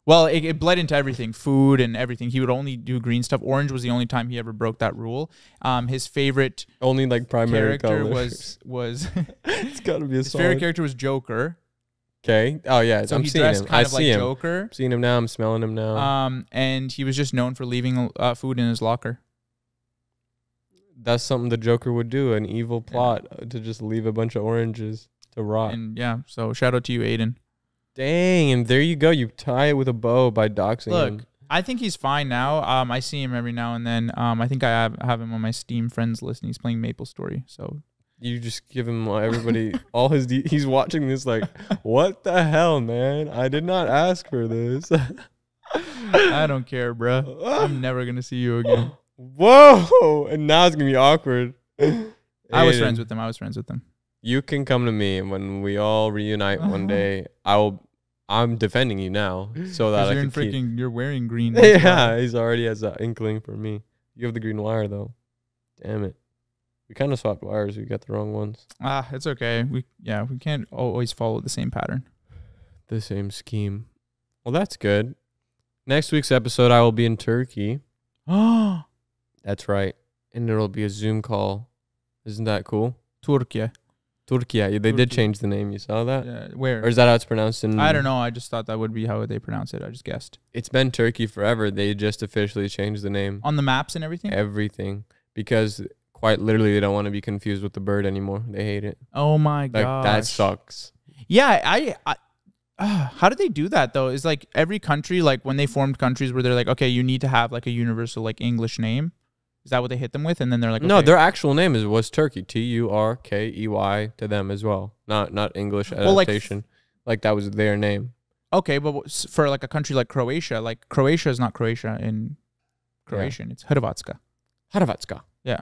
Well, it bled into everything, food and everything. He would only do green stuff. Orange was the only time he ever broke that rule. His favorite Only like primary character colors. was It's got to be a his favorite character was Joker. Okay. Oh yeah, So I'm he seeing dressed him. kind I of like see him. Joker. I'm seeing him now. I'm smelling him now. And he was just known for leaving food in his locker. That's something the Joker would do. An evil plot to just leave a bunch of oranges to rot. And yeah, so shout out to you, Aiden. Dang, and there you go. You tie it with a bow by doxing Look, him. I think he's fine now. I see him every now and then. I think I have him on my Steam friends list, and he's playing Maple Story. So You just give him everybody all his. He's watching this like, what the hell, man? I did not ask for this. I don't care, bruh. I'm never gonna see you again. Whoa! And now it's gonna be awkward. I was Aiden, friends with him. You can come to me when we all reunite one day. I'm defending you now so that I You're can you're wearing green. Yeah, he's already has an inkling for me. You have the green wire though. Damn it. We kind of swapped wires. We got the wrong ones. It's okay. We can't always follow the same pattern. The same scheme. Well, that's good. Next week's episode, I will be in Turkey. Oh, That's right. And it'll be a Zoom call. Isn't that cool? Turkey. Turkey. They did Turkey. change the name. You saw that? Yeah, where? Or is that how it's pronounced? I don't know. I just thought that would be how they pronounce it. I just guessed. It's been Turkey forever. They just officially changed the name. On the maps and everything? Everything. Because quite literally, they don't want to be confused with the bird anymore. They hate it. Oh my Like, god. that sucks. Yeah, I how did they do that though? Is like every country, like when they formed countries where they're like, okay, you need to have like a universal like English name. Is that what they hit them with? And then they're like, No, okay. their actual name was Turkey. Turkey to them as well. Not English Well, like, adaptation. Like that was their name. Okay, but for like a country like Croatia is not Croatia in Croatian. It's Hrvatska. Hrvatska. Yeah.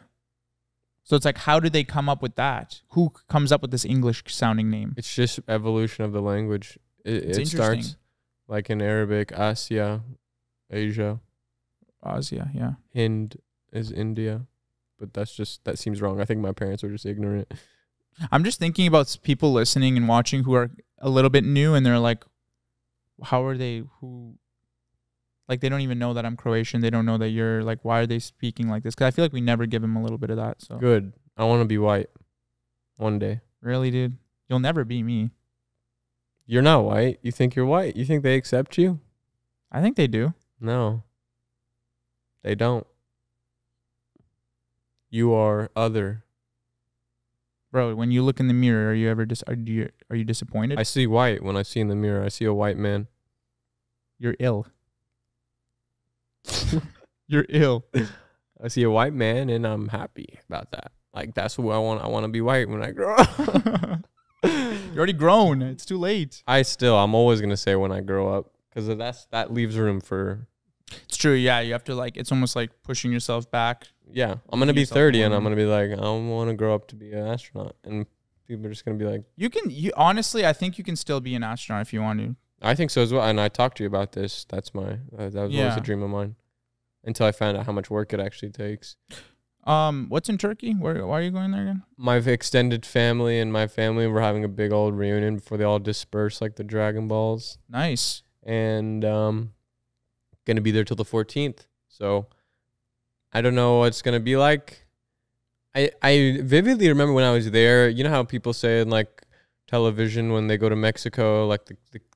So it's like, how did they come up with that? Who comes up with this English sounding name? It's just evolution of the language. It's It starts interesting. like in Arabic, Asia, Asia, Asia, yeah. Hind is India. But that seems wrong. I think my parents were just ignorant. I'm just thinking about people listening and watching who are a little bit new, and they're like, how are they? Like, they don't even know that I'm Croatian. They don't know that you're like, why are they speaking like this? Because I feel like we never give them a little bit of that. So Good. I want to be white one day. really, dude, you'll never be me. You're not white. You think you're white? You think they accept you? I think they do. No. They don't. You are other. Bro, when you look in the mirror, are you ever are you disappointed? I see white when I see in the mirror. I see a white man. You're ill. You're ill. I see a white man and I'm happy about that. Like that's who I want. I want to be white when I grow up. You're already grown. It's too late. I'm always going to say when I grow up because that leaves room for. It's true. Yeah, you have to like. It's almost like pushing yourself back. Yeah, I'm going to be Yourself 30 and more. I'm going to be like, I want to grow up to be an astronaut. And people are just going to be like. You honestly, I think you can still be an astronaut if you want to. I think so as well. And I talked to you about this. That's that was always Yeah. a dream of mine. Until I found out how much work it actually takes. What's in Turkey? Why are you going there again? My extended family and my family were having a big old reunion before they all dispersed like the Dragon Balls. Nice. And gonna be there till the 14th. So I don't know what it's gonna be like. I vividly remember when I was there, you know how people say in like television when they go to Mexico, like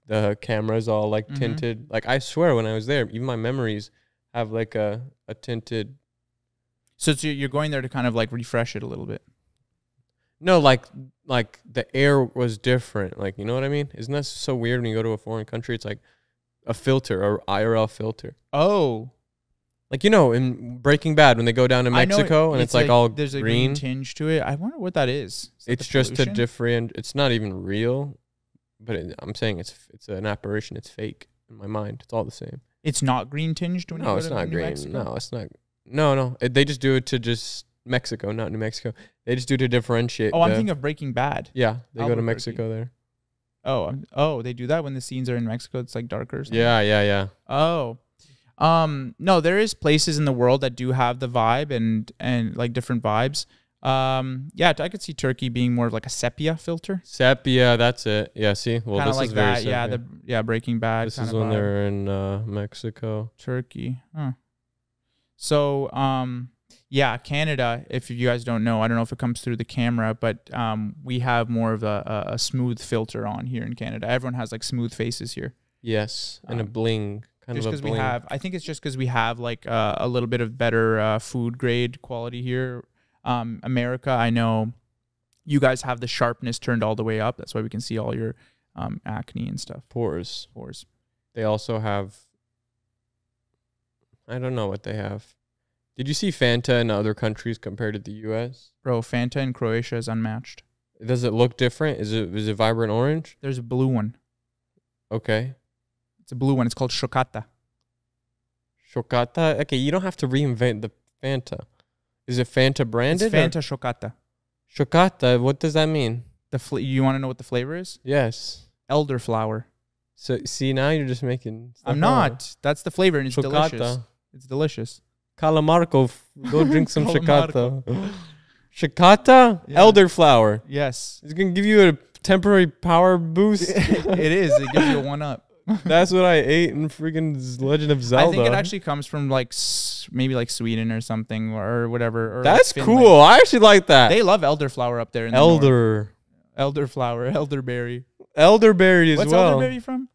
the camera's all like Mhm. tinted. Like I swear when I was there, even my memories have like a tinted. So you're going there to kind of like refresh it a little bit. No, like the air was different. Like, you know what I mean? Isn't that so weird when you go to a foreign country? It's like a filter or IRL filter. Oh, Like, you know, in Breaking Bad, when they go down to I know Mexico and it's like all there's a green. green tinge to it. I wonder what that is. Is that It's the just a pollution? different. It's not even real, but I'm saying it's an apparition. It's fake in my mind. It's all the same. It's not green tinged when you No, go it's to not New green. Mexico? No, it's not. No. They just do it to just Mexico, not New Mexico. They just do it to differentiate. Oh, I'm thinking of Breaking Bad. Yeah, they go to Albuquerque. Mexico there. Oh, they do that when the scenes are in Mexico. It's like darker. Or something? Yeah. Oh, no, there is places in the world that do have the vibe and like different vibes. Yeah, I could see Turkey being more of like a sepia filter, Sepia, that's it. Yeah, see? Well, kind of this like is very that. sepia. Yeah, Breaking Bad. This kind is of when vibe. they're in Mexico. Turkey. Huh. So, yeah, Canada, if you guys don't know, I don't know if it comes through the camera, but we have more of a smooth filter on here in Canada. Everyone has like smooth faces here. Yes, and a bling. Kind Just of a because we bling. have, I think it's just because we have like a little bit of better food grade quality here. America, I know you guys have the sharpness turned all the way up. That's why we can see all your acne and stuff. Pores. Pores. They also have, I don't know what they have. Did you see Fanta in other countries compared to the U.S.? Bro, Fanta in Croatia is unmatched. Does it look different? Is it vibrant orange? There's a blue one. Okay. It's a blue one. It's called Chocata. Chocata? Okay, you don't have to reinvent the Fanta. Is it Fanta branded? It's Fanta Chocata. Chocata, what does that mean? You want to know what the flavor is? Yes. Elderflower. So, see, now you're just making stuff I'm up. not. That's the flavor, and it's delicious. Chocata. It's delicious. Calamarco, go drink some Calamarco. Chocata. Chocata? Yeah. Elderflower. Yes. It's going to give you a temporary power boost. It is. It gives you a 1-up. That's what I ate in freaking Legend of Zelda. I think it actually comes from like maybe like Sweden or something or whatever. Or That's like Finland. cool. I actually like that. They love elderflower up there in the north. Elder. Elderflower, elderberry. Elderberry as What's well. elderberry from?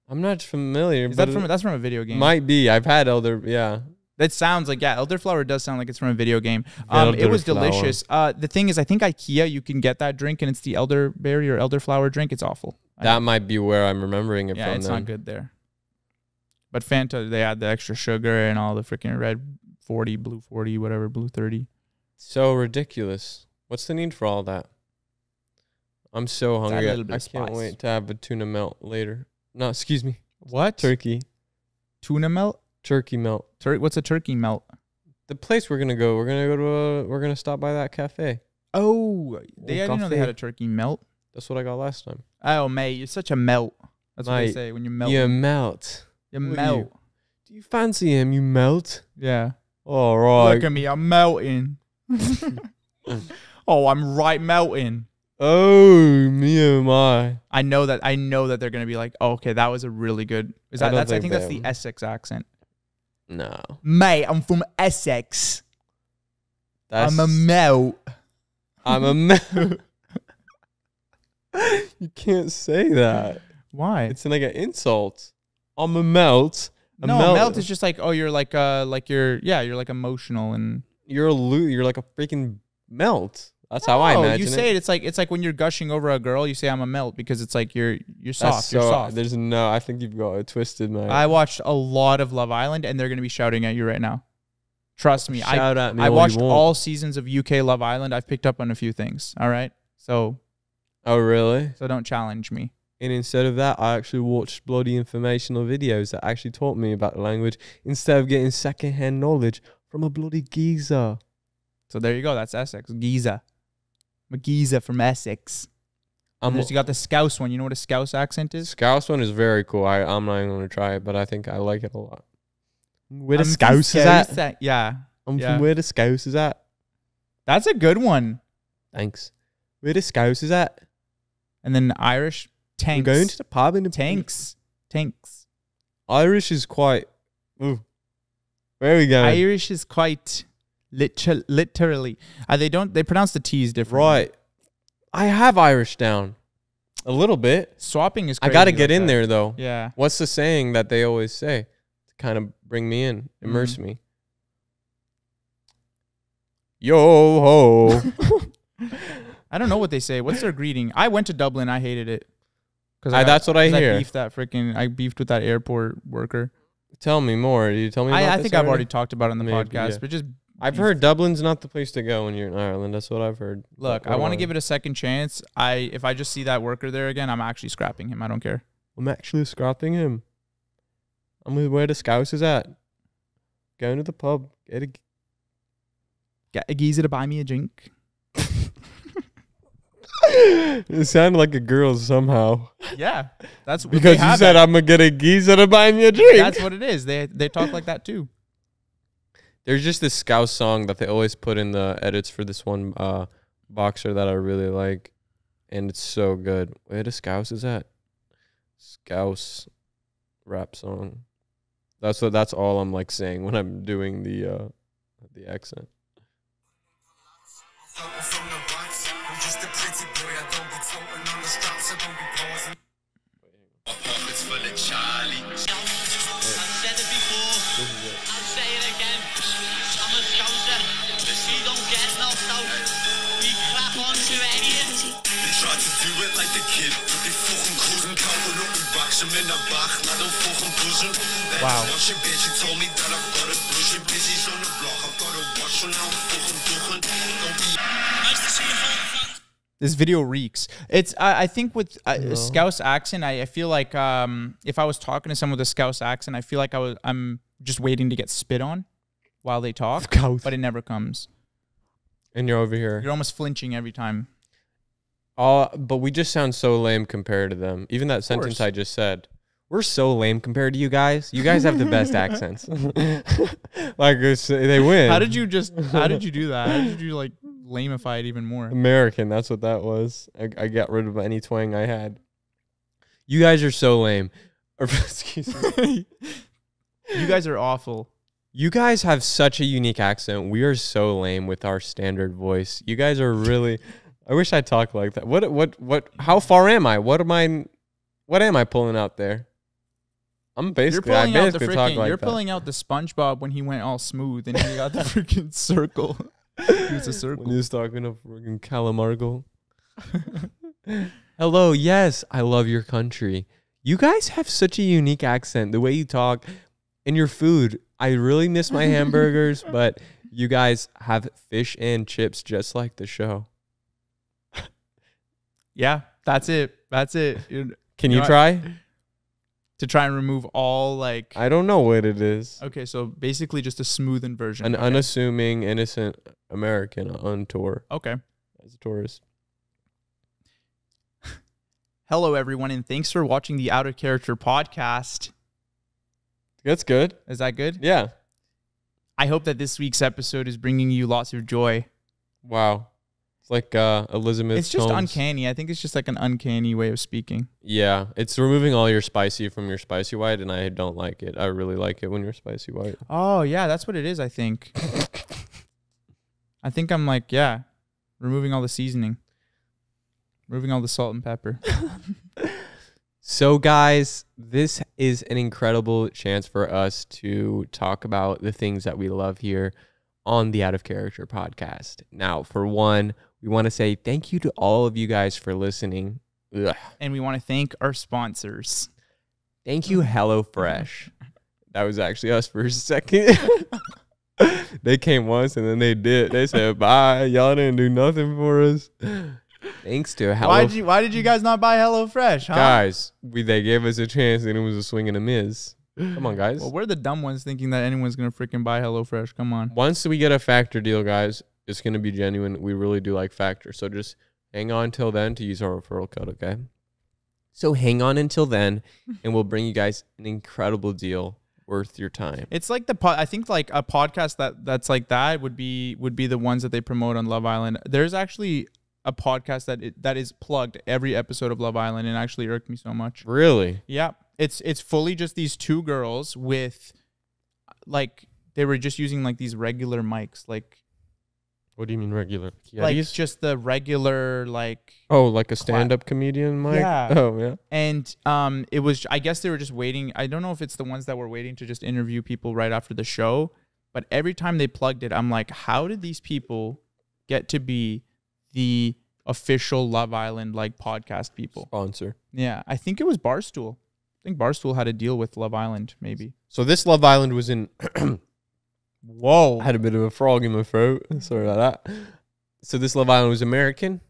I'm not familiar. Is but that from? That's from a video game. Might be. I've had elder. Yeah. That sounds like, yeah, elderflower does sound like it's from a video game. It was Elderflower. delicious. The thing is, I think IKEA, you can get that drink and it's the elderberry or elderflower drink. It's awful. That might be where I'm remembering it Yeah, from. it's then. not good there. But Fanta, they add the extra sugar and all the freaking red 40, blue 40, whatever, blue 30. So ridiculous. What's the need for all that? I'm so Add a hungry. little bit I of can't spice. wait to have a tuna melt later. No, excuse me. What? Turkey. Tuna melt? Turkey melt. What's a turkey melt? The place we're gonna go. We're gonna stop by that cafe. Oh, I didn't know they coffee. had a turkey melt. That's what I got last time. Oh, mate, you're such a melt. That's what they Mate, say when you melt. You melt. You What are melt. you? Do you fancy him? You melt. Yeah. All right. Look at me, I'm melting. Oh, I'm right melting. Oh, me oh my. I know that they're gonna be like, oh, okay, that was a really good. Is I that don't that's I think think that's they- the Essex accent. No. Mate, I'm from Essex. That's, I'm a melt. I'm a melt. You can't say that. Why? It's like an insult. I'm a melt. Melt is just like, oh, you're like you're like emotional and You're like a freaking melt. That's how I imagine you say it. It's like when you're gushing over a girl, you say I'm a melt because it's like you're soft. That's You're so- soft. There's no. I think you've got it twisted, man. I watched a lot of Love Island, and they're gonna be shouting at you right now. Trust me. Shout at me I all you watched want. all seasons of UK Love Island. I've picked up on a few things. All right, so Oh, really? don't challenge me. And instead of that, I actually watched bloody informational videos that actually taught me about the language instead of getting secondhand knowledge from a bloody geezer. So there you go. That's Essex. Giza. I'm a Giza from Essex. And you got the Scouse one. You know what a Scouse accent is? Scouse one is very cool. I'm not even going to try it, but I think I like it a lot. Where the I'm from Scouse is at? Scouse. Yeah. I'm Yeah. from where the Scouse is at. That's a good one. Thanks. Where the Scouse is at? And then Irish. Tanks. I'm going to the pub in the Tanks. Irish is quite. Ooh. Where are we going? Irish is quite literally. They pronounce the T's different. Right. I have Irish down. A little bit. Swapping is I crazy. got to get like in that. there, though. Yeah. What's the saying that they always say to kind of bring me in, immerse me? Yo ho. I don't know what they say. What's their greeting? I went to Dublin. I hated it. That's what I hear. I beefed with that airport worker. Tell me more. You tell me. About I this think I've already talked about it on the Maybe, podcast, yeah. but just I've heard Dublin's not the place to go when you're in Ireland. That's what I've heard. look. I want to give it a second chance. If I just see that worker there again, I'm actually scrapping him. I don't care. I'm actually scrapping him. I'm where the Scouse is at. Going to the pub. Get a geezer to buy me a drink. It sounded like a girl somehow. Yeah, that's Because you said I'm gonna get a geezer to buy me a drink. That's what it is. They talk like that too. There's just this Scouse song that they always put in the edits for this one boxer that I really like, and it's so good. Where the Scouse is at? Scouse rap song. That's all I'm like saying when I'm doing the accent. Wow. This video reeks. It's I think with Scouse accent, I feel like if I was talking to someone with a Scouse accent, I feel like I'm just waiting to get spit on while they talk, Scouse. but it never comes. And you're over here. You're almost flinching every time. But we just sound so lame compared to them. Even that sentence I just said. We're so lame compared to you guys. You guys have the best accents. Like they win. How did you do that? How did you like lamify it even more? American, that's what that was. I got rid of any twang I had. You guys are so lame. Excuse me. You guys are awful. You guys have such a unique accent. We are so lame with our standard voice. You guys are really. I wish I talked like that. What? How far am I? What am I pulling out there? I'm basically. You're pulling out the talk like You're that. pulling out the SpongeBob when he went all smooth and he got the freaking circle. He was a circle. When he was talking to freaking Calamargo. Hello, yes, I love your country. You guys have such a unique accent. The way you talk and your food. I really miss my hamburgers, but you guys have fish and chips just like the show. Yeah, that's it. Can you try? To try and remove all like. I don't know what it is. Okay, so basically just a smoothened version. An unassuming, innocent American on tour. Okay. As a tourist. Hello, everyone, and thanks for watching the Out of Character podcast. That's good. Is that good? Yeah. I hope that this week's episode is bringing you lots of joy. Wow. It's like Elizabeth It's just Holmes. uncanny. I think it's just like an uncanny way of speaking. Yeah. It's removing all your spicy from your spicy white, and I don't like it. I really like it when you're spicy white. Oh, yeah, that's what it is, I think. I think I'm like, yeah, removing all the seasoning. Removing all the salt and pepper. So, guys, this is an incredible chance for us to talk about the things that we love here on the Out of Character podcast. Now, for one, we want to say thank you to all of you guys for listening. Ugh. And we want to thank our sponsors. Thank you, HelloFresh. That was actually us for a second. They came once and then they did. They said, bye. Y'all didn't do nothing for us. Thanks to HelloFresh. Why did you guys not buy HelloFresh, huh? Guys, they gave us a chance and it was a swing and a miss. Come on, guys. Well, we're the dumb ones thinking that anyone's going to freaking buy HelloFresh. Come on. Once we get a Factor deal, guys, it's going to be genuine. We really do like Factor. So just hang on till then to use our referral code, okay? So hang on until then, and we'll bring you guys an incredible deal worth your time. It's like I think like a podcast that's like that would be the ones that they promote on Love Island. There's actually a podcast that is plugged every episode of Love Island, and actually irked me so much. Really? Yeah. It's fully just these two girls with like they were just using like these regular mics, like What do you mean regular? like Yetis? just the regular like Oh, like a stand-up comedian mic? Yeah. Oh, yeah. and it was, I guess they were just waiting. I don't know if it's the ones that were waiting to just interview people right after the show, but every time they plugged it, I'm like, how did these people get to be the official Love Island like podcast people? Sponsor. Yeah, I think it was Barstool. think Barstool had a deal with Love Island, maybe. So this Love Island was in. Whoa. I had a bit of a frog in my throat. Sorry about that. So this Love Island was American.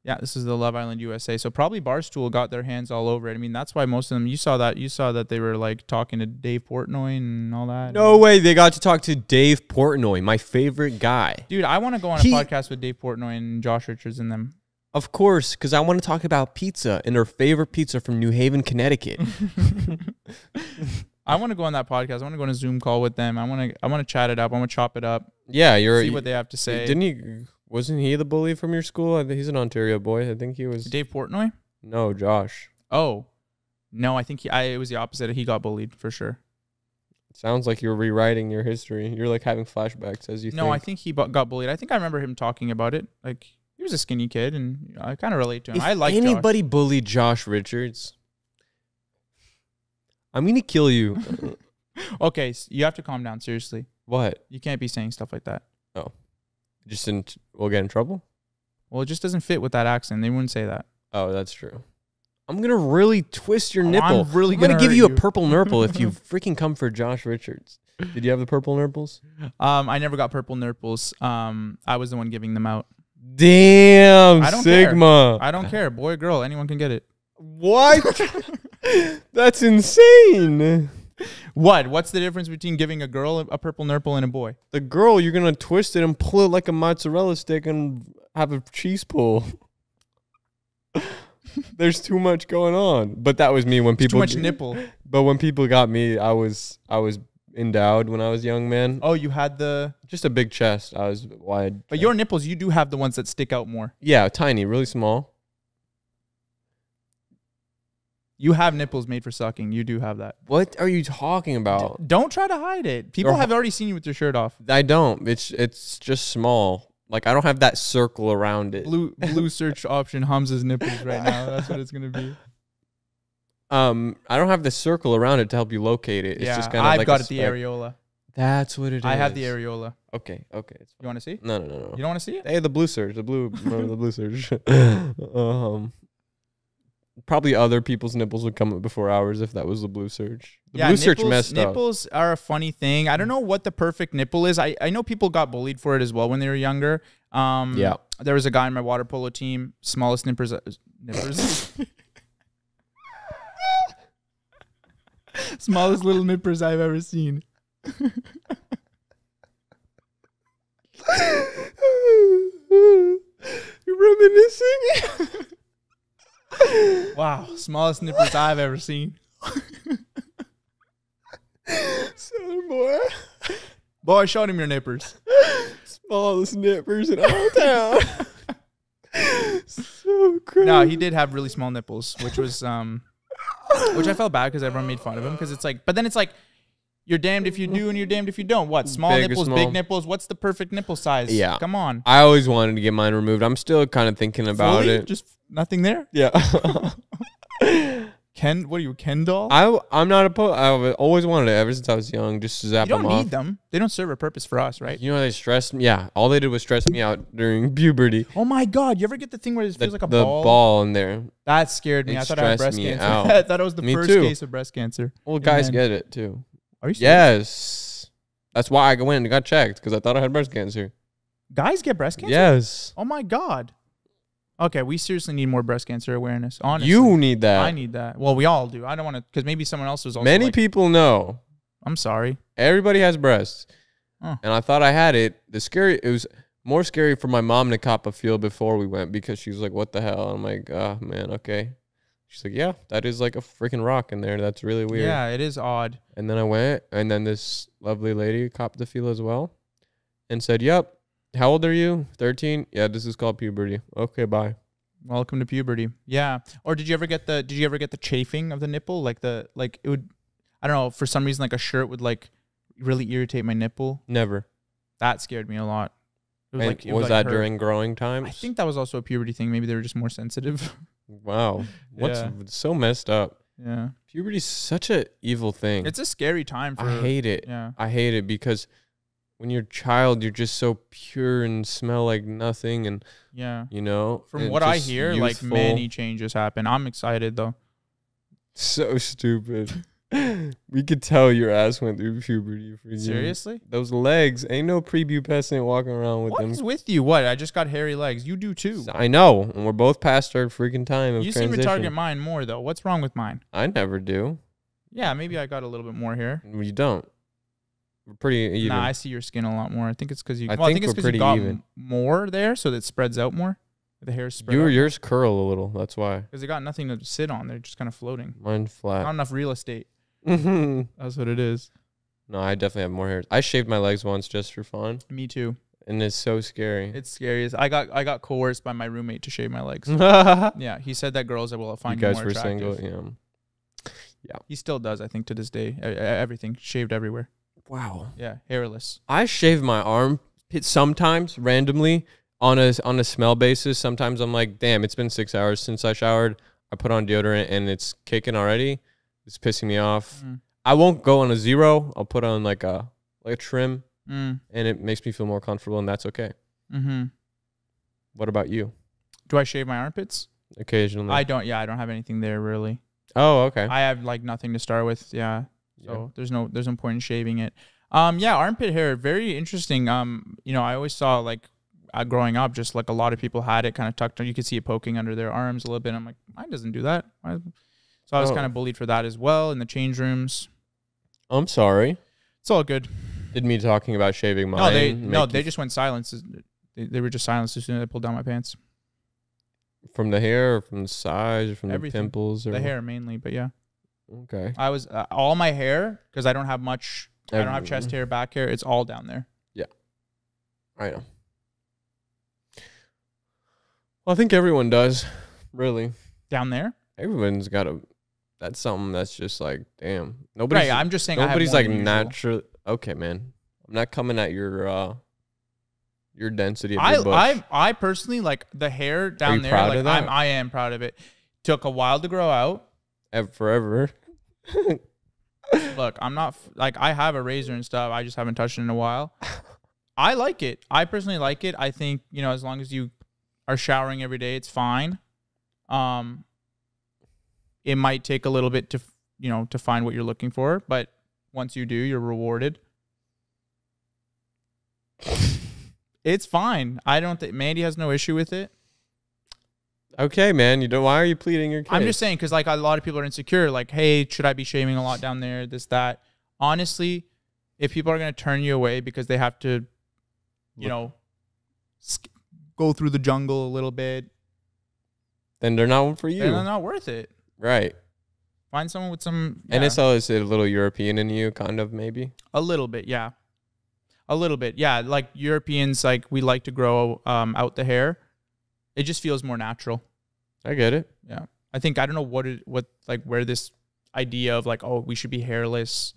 Yeah, this is the Love Island USA. So probably Barstool got their hands all over it. I mean, that's why most of them. You saw that they were like talking to Dave Portnoy and all that. No way, they got to talk to Dave Portnoy, my favorite guy. Dude, I want to go on a podcast with Dave Portnoy and Josh Richards and them. Of course, because I want to talk about pizza and their favorite pizza from New Haven, Connecticut. I want to go on that podcast. I want to go on a Zoom call with them. I want to chat it up. I want to chop it up. Yeah, see what they have to say. Wasn't he the bully from your school? I think he's an Ontario boy. I think he was. Dave Portnoy? No, Josh. Oh, no. I think it was the opposite. He got bullied for sure. It sounds like you're rewriting your history. You're like having flashbacks as you. No, I think he got bullied. I think I remember him talking about it. Like he was a skinny kid, and I kind of relate to him. If I like anybody bullied Josh Richards, I'm gonna kill you. Okay, so you have to calm down. Seriously, What? you can't be saying stuff like that. We'll get in trouble? Well, it just doesn't fit with that accent. They wouldn't say that. Oh, that's true. I'm going to really twist your nipple. I'm really I'm going to gonna give hurt you a you. purple nurple if you freaking come for Josh Richards. Did you have the purple nurples? I never got purple nurples. I was the one giving them out. Damn, I don't Sigma. I don't care. Boy or girl, anyone can get it. What? That's insane. What? What's the difference between giving a girl a purple nurple and a boy? The girl, you're going to twist it and pull it like a mozzarella stick and have a cheese pull. There's too much going on. But that was me when people... Too much nipple. But when people got me, I was endowed when I was young, man. Oh, you had the... Just a big chest. I was wide. But your nipples, you do have the ones that stick out more. Yeah, tiny, really small. You have nipples made for sucking. You do have that. What are you talking about? Don't try to hide it. People have already seen you with your shirt off. I don't. It's just small. Like I don't have that circle around it. Blue search option Hamza's nipples right now. That's what it's gonna be. I don't have the circle around it to help you locate it. It's just kind of I've like got a it, the speck. areola. That's what it is. I have the areola. Okay. It's You want to see it? No. You don't want to see it? Hey, the blue surge. Remember the blue surge. Probably other people's nipples would come up before ours if that was the blue surge. The blue surge messed up. Nipples are a funny thing. I don't know what the perfect nipple is. I know people got bullied for it as well when they were younger. Yeah. There was a guy on my water polo team, smallest nippers. Smallest little nippers I've ever seen. You're reminiscing? Wow, smallest nippers I've ever seen. Southern boy. Boy, showed him your nippers. Smallest nippers in all town. So crazy. No, he did have really small nipples, which was which I felt bad because everyone made fun of him because it's like, but then it's like, you're damned if you do and you're damned if you don't. What? Small Big or nipples, small? big nipples. What's the perfect nipple size? Yeah. Come on. I always wanted to get mine removed. I'm still kind of thinking about Fully? it. Just nothing there? Yeah. What are you, Ken doll? I'm not opposed. I've always wanted it ever since I was young, just to zap You don't them off. need them. They don't serve a purpose for us, right? You know, they stressed me. Yeah, all they did was stress me out during puberty. Oh my God. You ever get the thing where it feels like a the ball? ball in there. That scared me. It I thought I had stressed breast me cancer. out. I thought it was the Me first too. case of breast cancer. Well, guys And- get it too. Are you serious? Yes. That's why I went and got checked because I thought I had breast cancer. Guys get breast cancer? Yes. Oh my God. Okay, we seriously need more breast cancer awareness. Honestly. You need that. I need that. Well, we all do. I don't want to, because maybe someone else was also Many like, people know. I'm sorry. Everybody has breasts. Huh. And I thought I had it. It was more scary for my mom to cop a feel before we went because she was like, what the hell? I'm like, oh, man, okay. She's like, yeah, that is like a freaking rock in there. That's really weird. Yeah, it is odd. And then I went, and then this lovely lady copped the feel as well and said, yep, how old are you? 13? Yeah, this is called puberty. Okay, bye. Welcome to puberty. Yeah. Or did you ever get the chafing of the nipple? Like it would, I don't know, for some reason, like a shirt would like really irritate my nipple. Never. That scared me a lot. It And it was like that hurt. during growing times? I think that was also a puberty thing. Maybe they were just more sensitive. Wow. What's Yeah. so messed up? Yeah. Puberty's such a evil thing. It's a scary time for. I hate it. Yeah. I hate it because when you're a child, you're just so pure and smell like nothing, and Yeah. you know. From and what I just hear, like youthful. many changes happen. I'm excited though. So stupid. We could tell your ass went through puberty. Seriously? Those legs. Ain't no prepubescent walking around with What them. is with you? What? I just got hairy legs. You do too. I know. And we're both past our freaking time of You seem transition. to target mine more though. What's wrong with mine? I never do. Yeah, maybe I got a little bit more hair. You don't. We're pretty even. Nah, I see your skin a lot more. I think it's because you. I Well, I think think it's we're because you pretty got even. more there, so that it spreads out more. The hair spread out. Yours curl a little. That's why. Because they got nothing to sit on. They're just kind of floating. Mine Not flat. enough real estate. No, That's what it is. I definitely have more hairs. I shaved my legs once just for fun, Me too. and it's so scary. It's scary. I got coerced by my roommate to shave my legs. You Yeah, he said that girls will find you guys more were attractive. single. Yeah. He still does, I think, to this day. Everything shaved everywhere. Wow. Yeah, hairless. I shave my armpit sometimes randomly on a smell basis. Sometimes I'm like, damn, it's been 6 hours since I showered. I put on deodorant and it's kicking already. It's pissing me off. Mm. I won't go on a 0. I'll put on like a trim, Mm. and it makes me feel more comfortable, and that's okay. Mm-hmm. What about you? Do I shave my armpits? Occasionally. I don't. Yeah, I don't have anything there really. Oh, okay. I have like nothing to start with. Yeah. Yeah. So there's no point in shaving it. Yeah, armpit hair, very interesting. You know, I always saw like growing up, just like a lot of people had it kind of tucked on. You could see it poking under their arms a little bit. I'm like, mine doesn't do that. So I was Oh. kind of bullied for that as well in the change rooms. I'm sorry. It's all good. Did me talking about shaving mine? They just went silent. They were just silenced as soon as I pulled down my pants. from the hair, or from the size, or from Everything. the pimples, or The hair mainly, but yeah. Okay. I was all my hair because I don't have much. I don't have Everyone. chest hair, back hair. It's all down there. I know. Well, I think everyone does. Really, Down there. everyone's got a. That's something that's just like, damn. Nobody's. Right. I'm just saying. I have Nobody's more like than usual. natural. Okay, man. I'm not coming at your density of your bush. I personally like the hair down you there. proud Like of that? I am proud of it. Took a while to grow out. Forever. Look, I'm not like I have a razor and stuff. I just haven't touched it in a while. I like it. I personally like it. I think, you know, as long as you are showering every day, it's fine. It might take a little bit to, you know, to find what you're looking for, but once you do, you're rewarded. It's fine. I don't think Mandy has no issue with it. Okay, man. Why are you pleading your case? I'm just saying because like a lot of people are insecure. Like, hey, should I be shaving a lot down there? This, that. Honestly, if people are gonna turn you away because they have to, you know, go through the jungle a little bit, Then they're not one for you. then they're not worth it. Right. Find someone with some. And yeah, it's always a little European in you, kind of, maybe. a little bit, yeah, a little bit, yeah. Like Europeans, like we like to grow out the hair. It just feels more natural. I get it. Yeah, I think I don't know what like where this idea of like, oh, we should be hairless.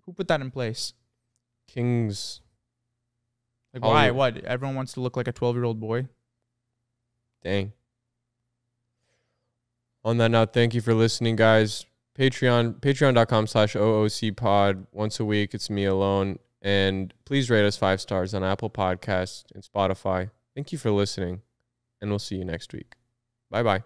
Who put that in place? Kings. Like why? Hollywood. What? Everyone wants to look like a 12-year-old boy. Dang. On that note, thank you for listening, guys. Patreon.com/OOCpod. Once a week, it's me alone. And please rate us 5 stars on Apple Podcasts and Spotify. Thank you for listening, and we'll see you next week. Bye-bye.